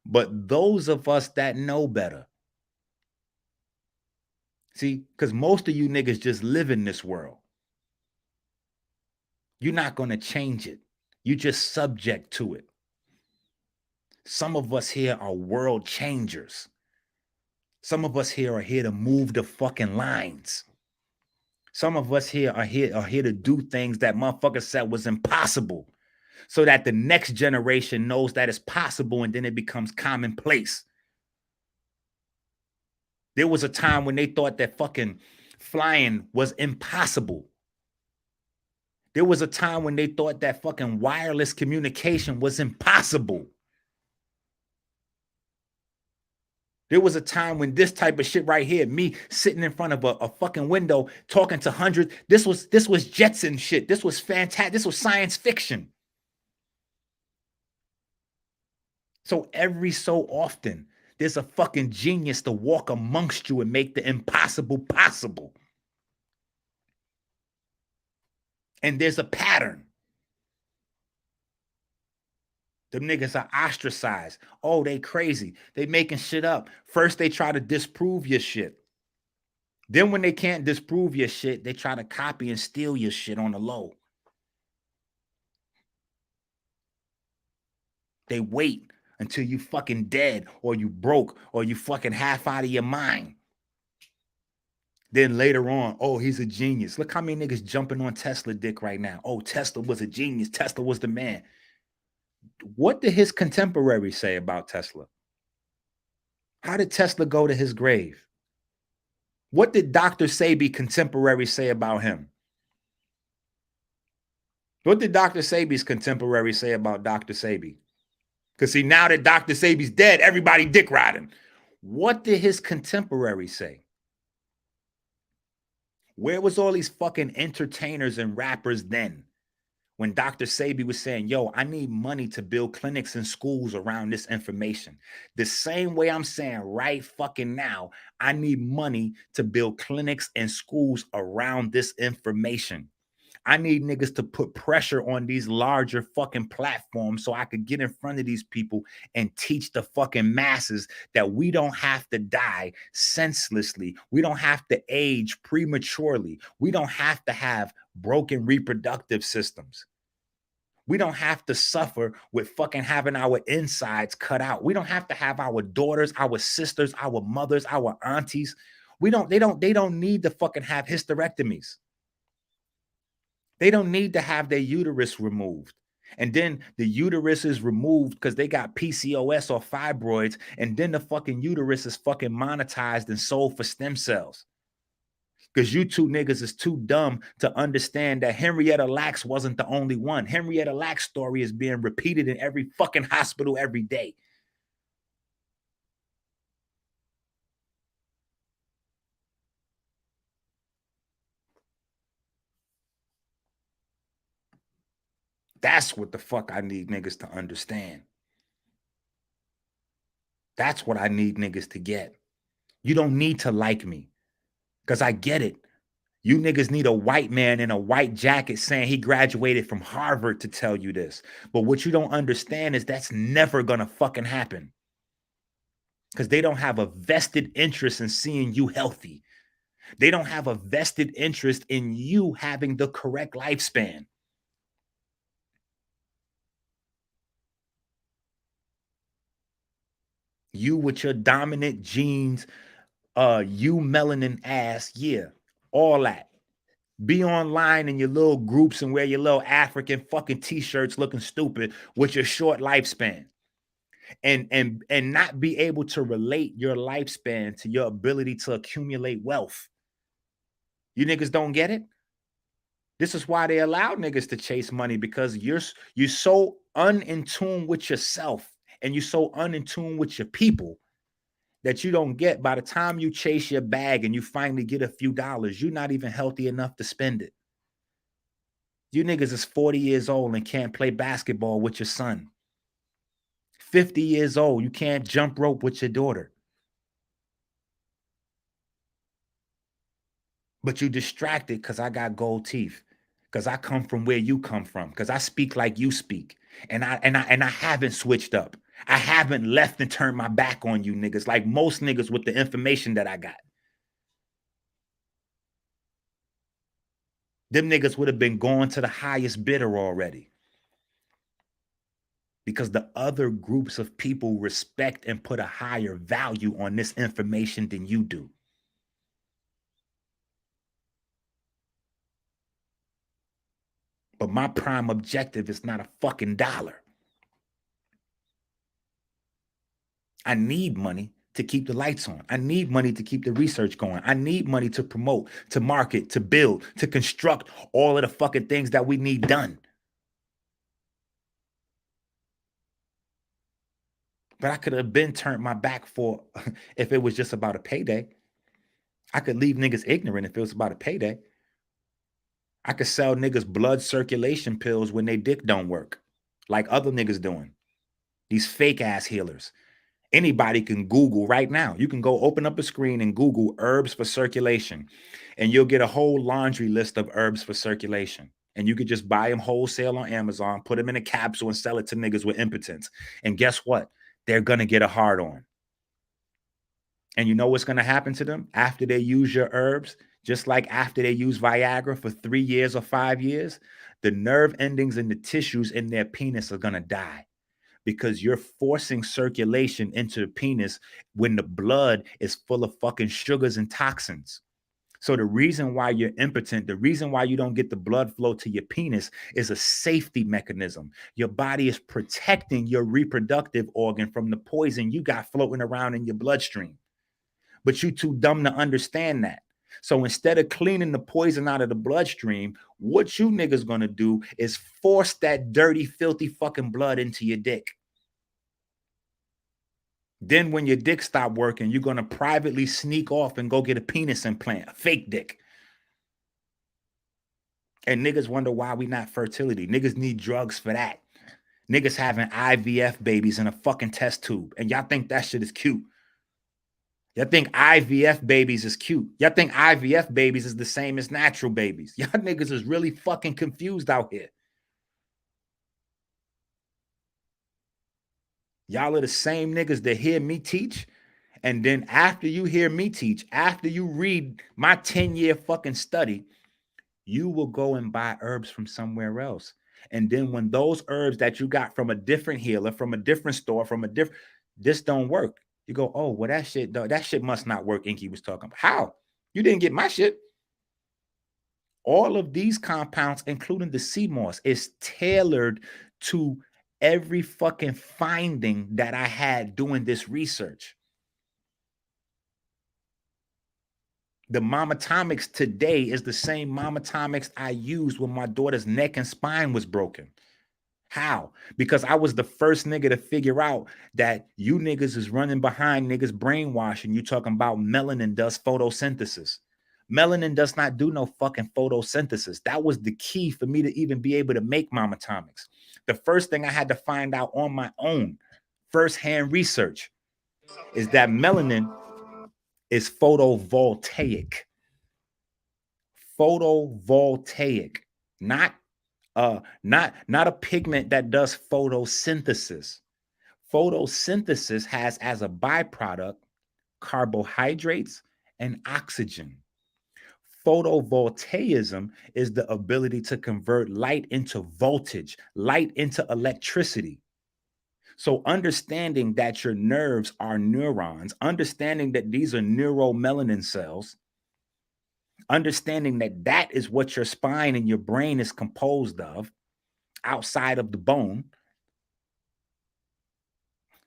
But those of us that know better, see, because most of you niggas just live in this world. You're not going to change it. You're just subject to it. Some of us here are world changers. Some of us here are here to move the fucking lines. Some of us here are here to do things that motherfuckers said was impossible, so that the next generation knows that it's possible, and then it becomes commonplace. There was a time when they thought that fucking flying was impossible. There was a time when they thought that fucking wireless communication was impossible. There was a time when this type of shit right here, me sitting in front of a fucking window talking to hundreds, this was Jetson shit. This was fantastic. This was science fiction. So every so often, there's a fucking genius to walk amongst you and make the impossible possible. And there's a pattern. Them niggas are ostracized. Oh, they crazy. They making shit up. First, they try to disprove your shit. Then when they can't disprove your shit, they try to copy and steal your shit on the low. They wait until you fucking dead or you broke or you fucking half out of your mind. Then later on, oh, he's a genius. Look how many niggas jumping on Tesla dick right now. Oh, Tesla was a genius. Tesla was the man. What did his contemporaries say about Tesla? How did Tesla go to his grave? What did Dr. Sebi contemporaries say about him? What did Dr. Sebi's contemporaries say about Dr. Sebi? Because see, now that Dr. Sebi's dead, everybody dick riding. What did his contemporaries say? Where was all these fucking entertainers and rappers then? When Dr. Sebi was saying, yo, I need money to build clinics and schools around this information. The same way I'm saying right fucking now, I need money to build clinics and schools around this information. I need niggas to put pressure on these larger fucking platforms so I could get in front of these people and teach the fucking masses that we don't have to die senselessly. We don't have to age prematurely. We don't have to have broken reproductive systems. We don't have to suffer with fucking having our insides cut out. We don't have to have our daughters, our sisters, our mothers, our aunties. They don't need to fucking have hysterectomies. They don't need to have their uterus removed. And then the uterus is removed because they got PCOS or fibroids. And then the fucking uterus is fucking monetized and sold for stem cells. Because you two niggas is too dumb to understand that Henrietta Lacks wasn't the only one. Henrietta Lacks' story is being repeated in every fucking hospital every day. That's what the fuck I need niggas to understand. That's what I need niggas to get. You don't need to like me, because I get it. You niggas need a white man in a white jacket saying he graduated from Harvard to tell you this. But what you don't understand is that's never gonna fucking happen. Because they don't have a vested interest in seeing you healthy. They don't have a vested interest in you having the correct lifespan. You with your dominant genes, you melanin ass, yeah, all that. Be online in your little groups and wear your little African fucking t-shirts looking stupid with your short lifespan. And not be able to relate your lifespan to your ability to accumulate wealth. You niggas don't get it? This is why they allow niggas to chase money, because you're so in tune with yourself and you're so in tune with your people that you don't get, by the time you chase your bag and you finally get a few dollars, you're not even healthy enough to spend it. You niggas is 40 years old and can't play basketball with your son. 50 years old, you can't jump rope with your daughter. But you distracted because I got gold teeth, because I come from where you come from, because I speak like you speak. And I haven't switched up. I haven't left and turned my back on you niggas like most niggas with the information that I got. Them niggas would have been going to the highest bidder already. Because the other groups of people respect and put a higher value on this information than you do. But my prime objective is not a fucking dollar. I need money to keep the lights on. I need money to keep the research going. I need money to promote, to market, to build, to construct all of the fucking things that we need done. But I could have been turned my back for if it was just about a payday. I could leave niggas ignorant if it was about a payday. I could sell niggas blood circulation pills when they dick don't work, like other niggas doing. These fake ass healers. Anybody can Google right now. You can go open up a screen and Google herbs for circulation, and you'll get a whole laundry list of herbs for circulation. And you could just buy them wholesale on Amazon, put them in a capsule and sell it to niggas with impotence. And guess what? They're going to get a hard on. And you know what's going to happen to them after they use your herbs? Just like after they use Viagra for 3 years or 5 years, the nerve endings and the tissues in their penis are going to die. Because you're forcing circulation into the penis when the blood is full of fucking sugars and toxins. So the reason why you're impotent, the reason why you don't get the blood flow to your penis is a safety mechanism. Your body is protecting your reproductive organ from the poison you got floating around in your bloodstream. But you too dumb to understand that. So instead of cleaning the poison out of the bloodstream, what you niggas gonna do is force that dirty, filthy fucking blood into your dick. Then when your dick stop working, you're gonna privately sneak off and go get a penis implant, a fake dick. And niggas wonder why we not fertility. Niggas need drugs for that. Niggas having IVF babies in a fucking test tube. And y'all think that shit is cute. Y'all think IVF babies is cute. Y'all think IVF babies is the same as natural babies. Y'all niggas is really fucking confused out here. Y'all are the same niggas that hear me teach. And then after you hear me teach, after you read my 10-year fucking study, you will go and buy herbs from somewhere else. And then when those herbs that you got from a different healer, from a different store, from a different, this don't work. You go, oh, well, that shit must not work. Enqi was talking about. How? You didn't get my shit. All of these compounds, including the sea moss, is tailored to every fucking finding that I had doing this research. The mammotomics today is the same mammotomics I used when my daughter's neck and spine was broken. How? Because I was the first nigga to figure out that you niggas is running behind niggas brainwashing you talking about melanin does photosynthesis. Melanin does not do no fucking photosynthesis. That was the key for me to even be able to make mammotomics. The first thing I had to find out on my own, firsthand research, is that melanin is photovoltaic. Photovoltaic, not a pigment that does photosynthesis. Photosynthesis has as a byproduct carbohydrates and oxygen. Photovoltaism is the ability to convert light into voltage, light into electricity. So understanding that your nerves are neurons, understanding that these are neuromelanin cells, understanding that that is what your spine and your brain is composed of outside of the bone.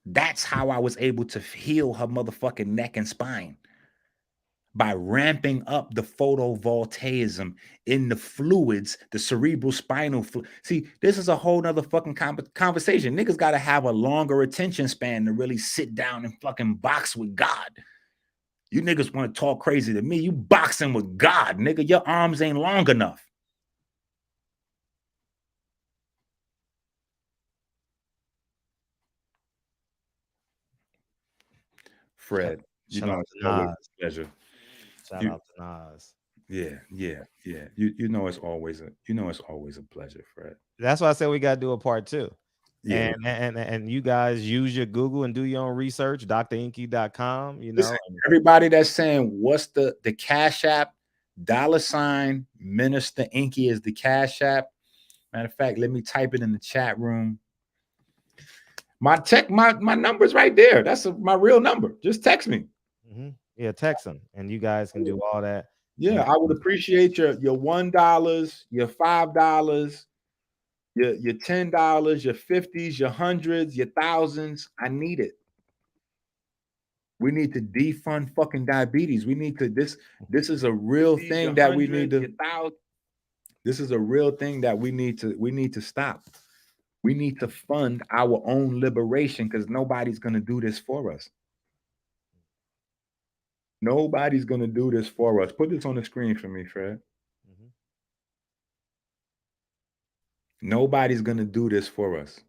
That's how I was able to heal her motherfucking neck and spine, by ramping up the photovoltaism in the fluids, the cerebral spinal fluid. See, this is a whole nother fucking conversation. Niggas got to have a longer attention span to really sit down and fucking box with God. You niggas want to talk crazy to me. You boxing with God, nigga. Your arms ain't long enough. Fred, you know it's always a pleasure. Shout out to Nas. Yeah. You know it's always a pleasure, Fred. That's why I said we got to do a part 2. Yeah. And you guys use your Google and do your own research, drenqi.com, you know. Listen, everybody that's saying what's the Cash App, $ Minister Enqi is the Cash App. Matter of fact, let me type it in the chat room. My number's right there. That's my real number. Just text me. Mm-hmm. Yeah, text them, and you guys can do all that. Yeah, I would appreciate your $1, your $5, your $10, your 50s, your 100s, your thousands. I need it. We need to defund fucking diabetes. We need to this is a real thing that we need to. This is a real thing that we need to stop. We need to fund our own liberation because nobody's going to do this for us. Nobody's going to do this for us. Put this on the screen for me, Fred. Mm-hmm. Nobody's going to do this for us.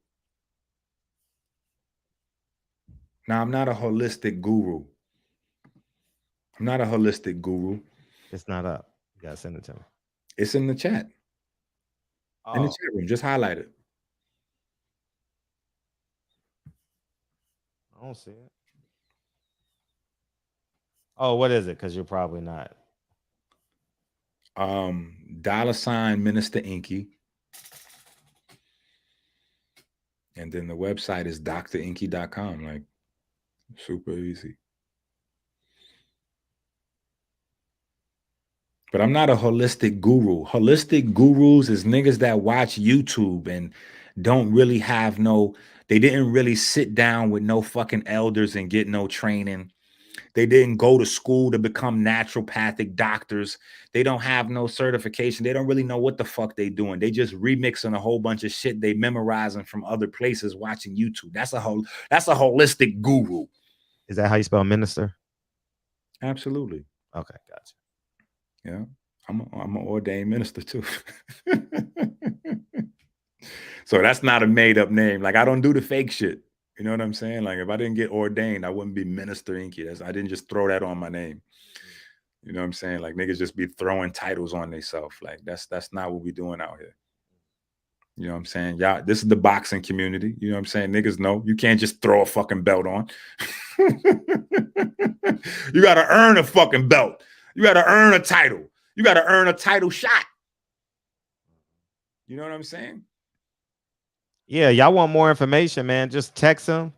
Now, I'm not a holistic guru. It's not up. You got to send it to me. It's in the chat. Oh. In the chat room. Just highlight it. I don't see it. Oh, what is it? Because you're probably not. $ Minister Enqi. And then the website is drenqi.com. Like, super easy. But I'm not a holistic guru. Holistic gurus is niggas that watch YouTube and don't really have they didn't really sit down with no fucking elders and get no training. They didn't go to school to become naturopathic doctors. They don't have no certification. They don't really know what the fuck they doing. They just remixing a whole bunch of shit they memorizing from other places watching YouTube. That's a holistic guru. Is that how you spell minister? Absolutely. Okay, gotcha. Yeah. I'm an ordained minister too. So that's not a made up name. Like, I don't do the fake shit. You know what I'm saying? Like, if I didn't get ordained, I wouldn't be Minister Enqi. I didn't just throw that on my name. You know what I'm saying? Like, niggas just be throwing titles on themselves. Like, that's not what we doing out here. You know what I'm saying? Y'all, this is the boxing community. You know what I'm saying? Niggas know you can't just throw a fucking belt on. You got to earn a fucking belt. You got to earn a title. You got to earn a title shot. You know what I'm saying? Yeah, y'all want more information, man? Just text him.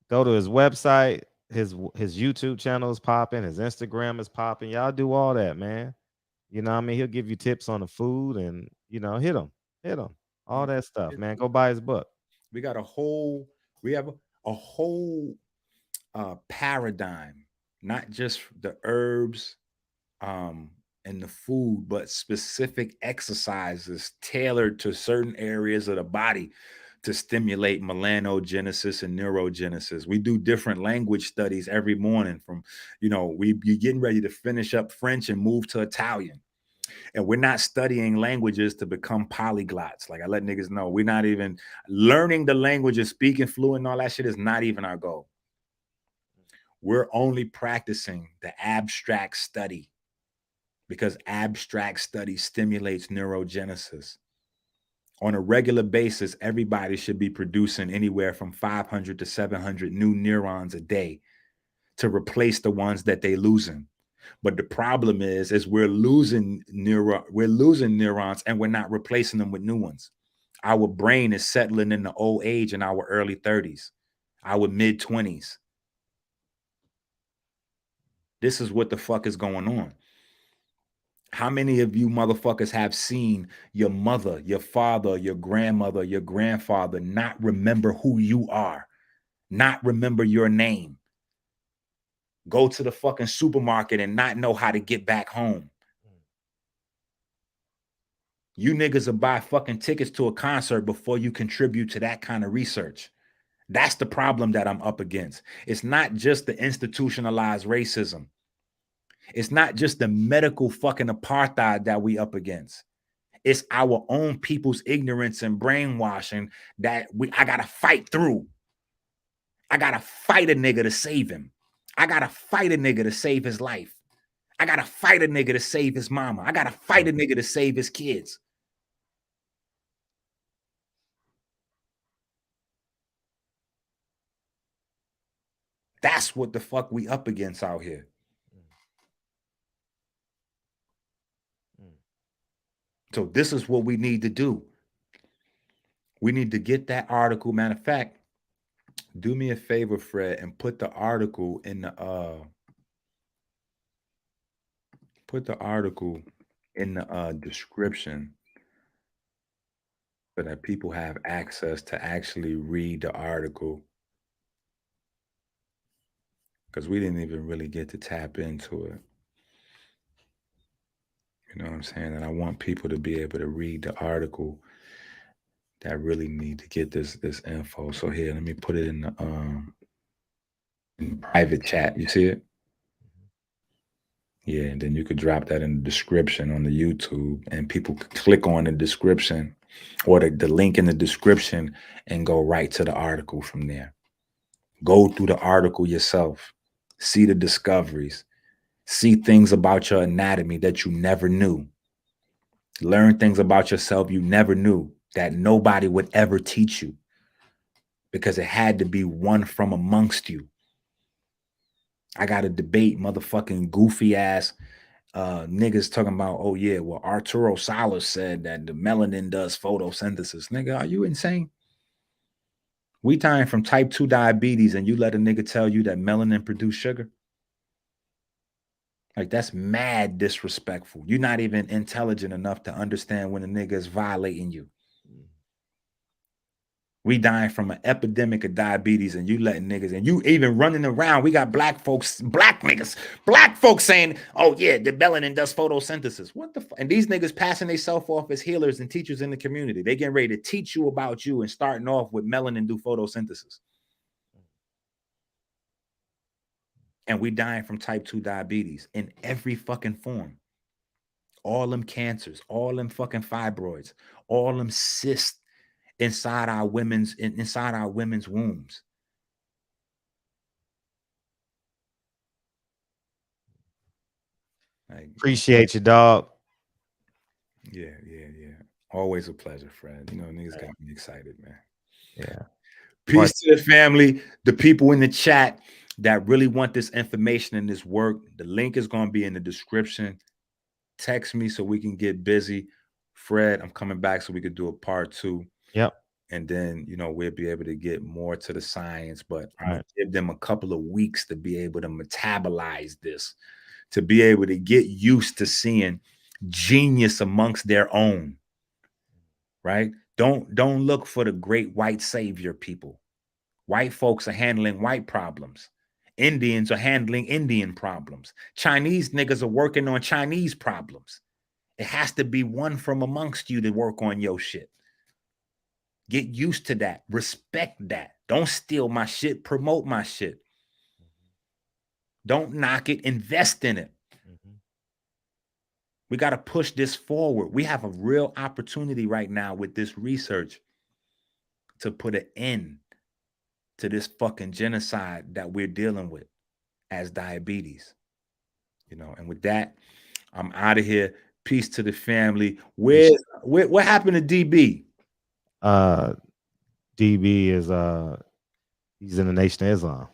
Go to his website. His YouTube channel is popping. His Instagram is popping. Y'all do all that, man. You know what I mean? He'll give you tips on the food and, you know, hit him. All that stuff, man. Go buy his book. We have a whole paradigm, not just the herbs and the food, but specific exercises tailored to certain areas of the body to stimulate melanogenesis and neurogenesis. We do different language studies every morning from, you know, you're getting ready to finish up French and move to Italian. And we're not studying languages to become polyglots. Like, I let niggas know, we're not even learning the language and speaking fluent and all that shit is not even our goal. We're only practicing the abstract study because abstract study stimulates neurogenesis. On a regular basis, everybody should be producing anywhere from 500 to 700 new neurons a day to replace the ones that they're losing. But the problem is we're losing neurons and we're not replacing them with new ones. Our brain is settling into old age in our early 30s, our mid 20s. This is what the fuck is going on. How many of you motherfuckers have seen your mother, your father, your grandmother, your grandfather not remember who you are, not remember your name, go to the fucking supermarket and not know how to get back home? You niggas will buy fucking tickets to a concert before you contribute to that kind of research. That's the problem that I'm up against. It's not just the institutionalized racism. It's not just the medical fucking apartheid that we up against. It's our own people's ignorance and brainwashing that I gotta fight through. I gotta fight a nigga to save him. I gotta fight a nigga to save his life. I gotta fight a nigga to save his mama. I gotta fight a nigga to save his kids. That's what the fuck we up against out here. So this is what we need to do. We need to get that article. Matter of fact, do me a favor, Fred, and put the article in the description so that people have access to actually read the article. Because we didn't even really get to tap into it. You know what I'm saying? And I want people to be able to read the article that really need to get this info. So here, let me put it in the private chat. You see it? Yeah, and then you could drop that in the description on the YouTube, and people could click on the description or the link in the description and go right to the article from there. Go through the article yourself. See the discoveries. See things about your anatomy that you never knew. Learn things about yourself you never knew that nobody would ever teach you because it had to be one from amongst you. I got a debate, motherfucking goofy ass niggas talking about, oh yeah, well, Arturo Salas said that the melanin does photosynthesis. Nigga, are you insane? We dying from type 2 diabetes and you let a nigga tell you that melanin produce sugar? Like, that's mad disrespectful. You're not even intelligent enough to understand when a nigga is violating you. We dying from an epidemic of diabetes, and you letting niggas, and you even running around. We got black folks, black niggas, black folks saying, "Oh yeah, the melanin does photosynthesis." What the fuck? And these niggas passing themselves off as healers and teachers in the community. They getting ready to teach you about you and starting off with melanin do photosynthesis. And we dying from type 2 diabetes in every fucking form. All them cancers, all them fucking fibroids, all them cysts inside our women's wombs. Like, Appreciate you, dog. yeah. Always a pleasure, Fred. You know, niggas got me excited, man. Yeah. Peace to the family, the people in the chat that really want this information and this work. The link is going to be in the description. Text me so we can get busy. Fred, I'm coming back so we could do a part 2. Yep. And then, you know, we'll be able to get more to the science, but I'm going to give them a couple of weeks to be able to metabolize this, to be able to get used to seeing genius amongst their own, right? Don't look for the great white savior people. White folks are handling white problems. Indians are handling Indian problems. Chinese niggas are working on Chinese problems. It has to be one from amongst you to work on your shit. Get used to that. Respect that. Don't steal my shit. Promote my shit. Don't knock it. Invest in it. We got to push this forward. We have a real opportunity right now with this research to put an end to this fucking genocide that we're dealing with as diabetes. You know, and with that, I'm out of here. Peace to the family. What happened to DB? DB is he's in the Nation of Islam.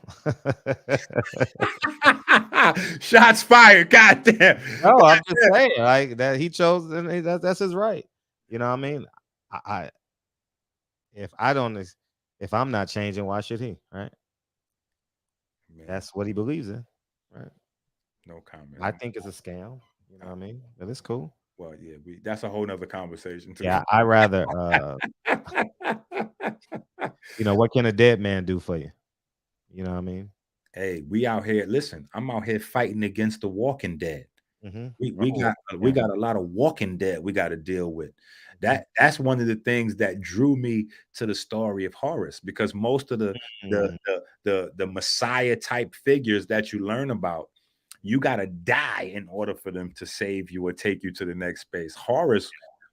Shots fired. Goddamn. No, I'm just saying, like, that he chose, and that's his right. You know what I mean? If I'm not changing, why should he? Right? Man. That's what he believes in. Right? No comment. I think it's a scam. You know what I mean? But it's cool. Well, yeah, that's a whole nother conversation too. Yeah, I rather you know, what can a dead man do for you? You know what I mean? Hey, we out here. Listen, I'm out here fighting against the walking dead. We got a lot of walking dead we got to deal with. That's one of the things that drew me to the story of Horus, because most of the Messiah type figures that you learn about, you got to die in order for them to save you or take you to the next space. Horus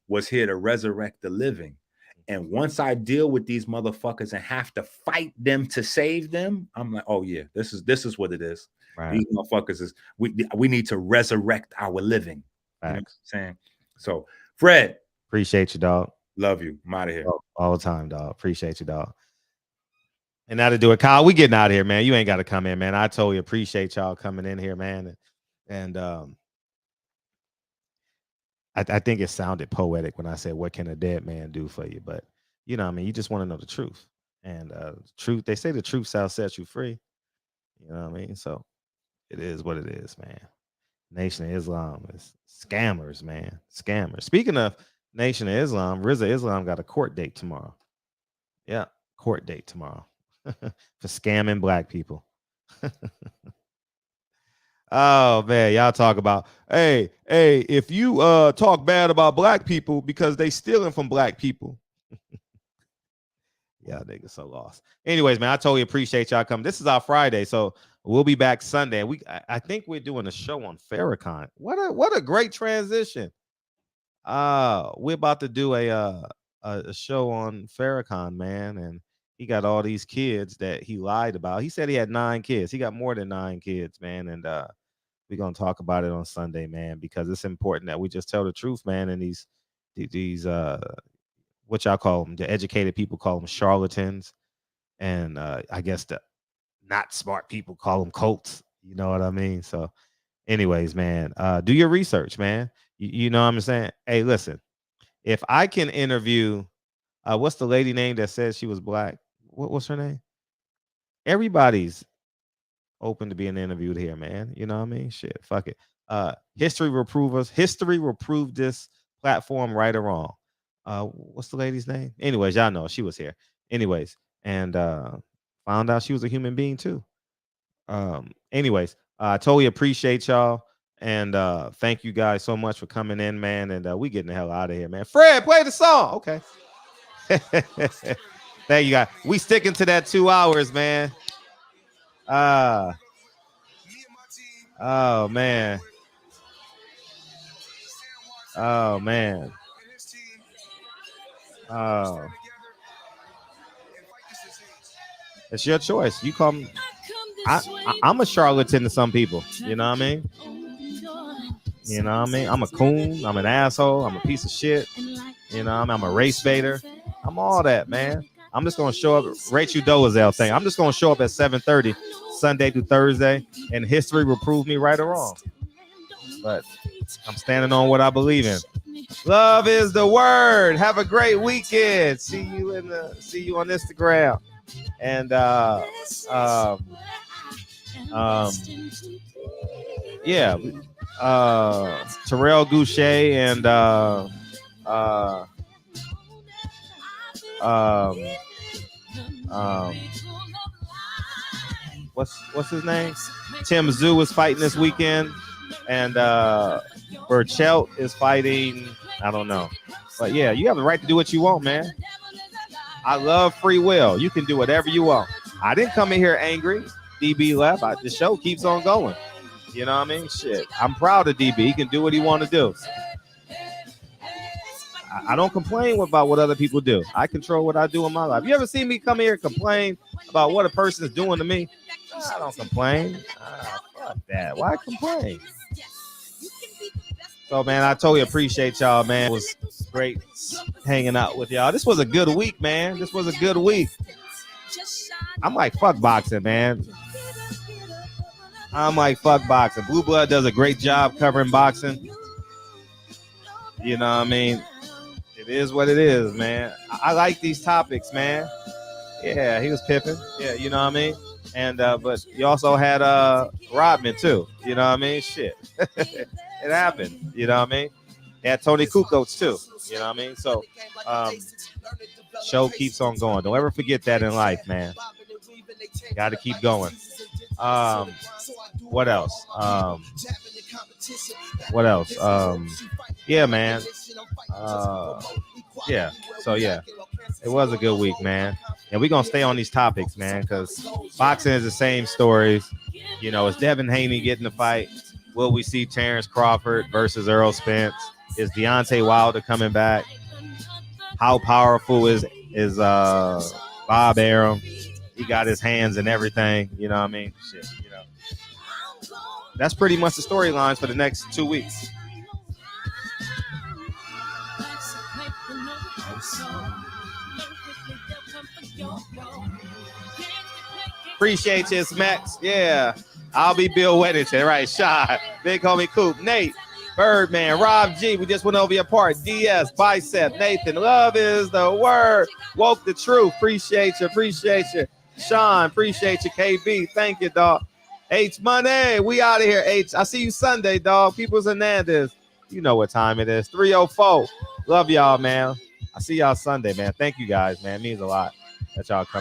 was here to resurrect the living. And once I deal with these motherfuckers and have to fight them to save them, I'm like, oh yeah, this is what it is. Right. These motherfuckers is we need to resurrect our living. You know what I'm saying? So, Fred, appreciate you, dog. Love you. I'm out of here all the time, dog. Appreciate you, dog. And now to do it, Kyle, we getting out of here, man. You ain't got to come in, man. I totally appreciate y'all coming in here, man. And I think it sounded poetic when I said, what can a dead man do for you? But, you know what I mean? You just want to know the truth. And truth, they say the truth shall set you free. You know what I mean? So it is what it is, man. Nation of Islam is scammers, man. Scammers. Speaking of Nation of Islam, Rizza Islam got a court date tomorrow. Yeah, court date tomorrow for scamming black people. Oh man, y'all talk about, hey, if you talk bad about black people because they stealing from black people. Yeah, niggas so lost. Anyways, man, I totally appreciate y'all coming. This is our Friday, so we'll be back Sunday. I think we're doing a show on Farrakhan. What a great transition. We're about to do a show on Farrakhan, man, and he got all these kids that he lied about. He said he had 9 kids. He got more than 9 kids, man. And we're going to talk about it on Sunday, man, because it's important that we just tell the truth, man. And these what y'all call them, the educated people call them charlatans. And I guess the not smart people call them cults. You know what I mean? So anyways, man, do your research, man. You know what I'm saying? Hey, listen, if I can interview, what's the lady name that says she was black? What's her name? Everybody's open to being interviewed here, man. You know what I mean? Shit, fuck it. History will prove us. History will prove this platform right or wrong. what's the lady's name? Anyways, y'all know she was here. Anyways, and found out she was a human being too. Anyways, I totally appreciate y'all. And thank you guys so much for coming in, man. And we getting the hell out of here, man. Fred, play the song. Okay. Thank you guys. We sticking to that 2 hours, man. Oh man. Oh man. Oh. It's your choice. You come. I'm a charlatan to some people. You know what I mean? You know what I mean? I'm a coon. I'm an asshole. I'm a piece of shit. You know what I mean? I'm a race baiter. I'm all that, man. I'm just going to show up. Rachel Dolezal thing. I'm just going to show up at 7:30 Sunday through Thursday, and history will prove me right or wrong. But I'm standing on what I believe in. Love is the word. Have a great weekend. See you on Instagram. And yeah, Terrell Goucher and what's his name? Tim Zoo is fighting this weekend, and Burchelt is fighting. I don't know, but yeah, you have the right to do what you want, man. I love free will. You can do whatever you want. I didn't come in here angry. DB left. The show keeps on going. You know what I mean? Shit. I'm proud of DB. He can do what he want to do. I don't complain about what other people do. I control what I do in my life. You ever seen me come here and complain about what a person is doing to me? I don't complain. Fuck that. Why complain? So, man, I totally appreciate y'all, man. It was great hanging out with y'all. This was a good week, man. This was a good week. I'm like, fuck boxing, man. I'm like, fuck boxing. Blue Blood does a great job covering boxing. You know what I mean? It is what it is, man. I like these topics, man. Yeah, he was pipping. Yeah, you know what I mean? And but you also had Rodman too. You know what I mean? Shit. It happened. You know what I mean? They had Tony Kukoc too. You know what I mean? So show keeps on going. Don't ever forget that in life, man. Got to keep going. What else? What else? Yeah, man. Yeah. So yeah, it was a good week, man. And we're gonna stay on these topics, man, because boxing is the same stories. You know, is Devin Haney getting the fight? Will we see Terrence Crawford versus Errol Spence? Is Deontay Wilder coming back? How powerful is Bob Arum? He got his hands in everything. You know what I mean? Shit, you know. That's pretty much the storylines for the next 2 weeks. Appreciate you, Max. Yeah. I'll be Bill Weddington. Right. Shot. Big homie Coop. Nate. Birdman. Rob G. We just went over your part. DS. Bicep. Nathan. Love is the word. Woke the truth. Appreciate you. Appreciate you. Sean. Appreciate you. KB. Thank you, dog. H Money. We out of here, H. I see you Sunday, dog. Peoples Hernandez. You know what time it is. 3:04. Love y'all, man. I see y'all Sunday, man. Thank you guys, man. It means a lot that y'all come.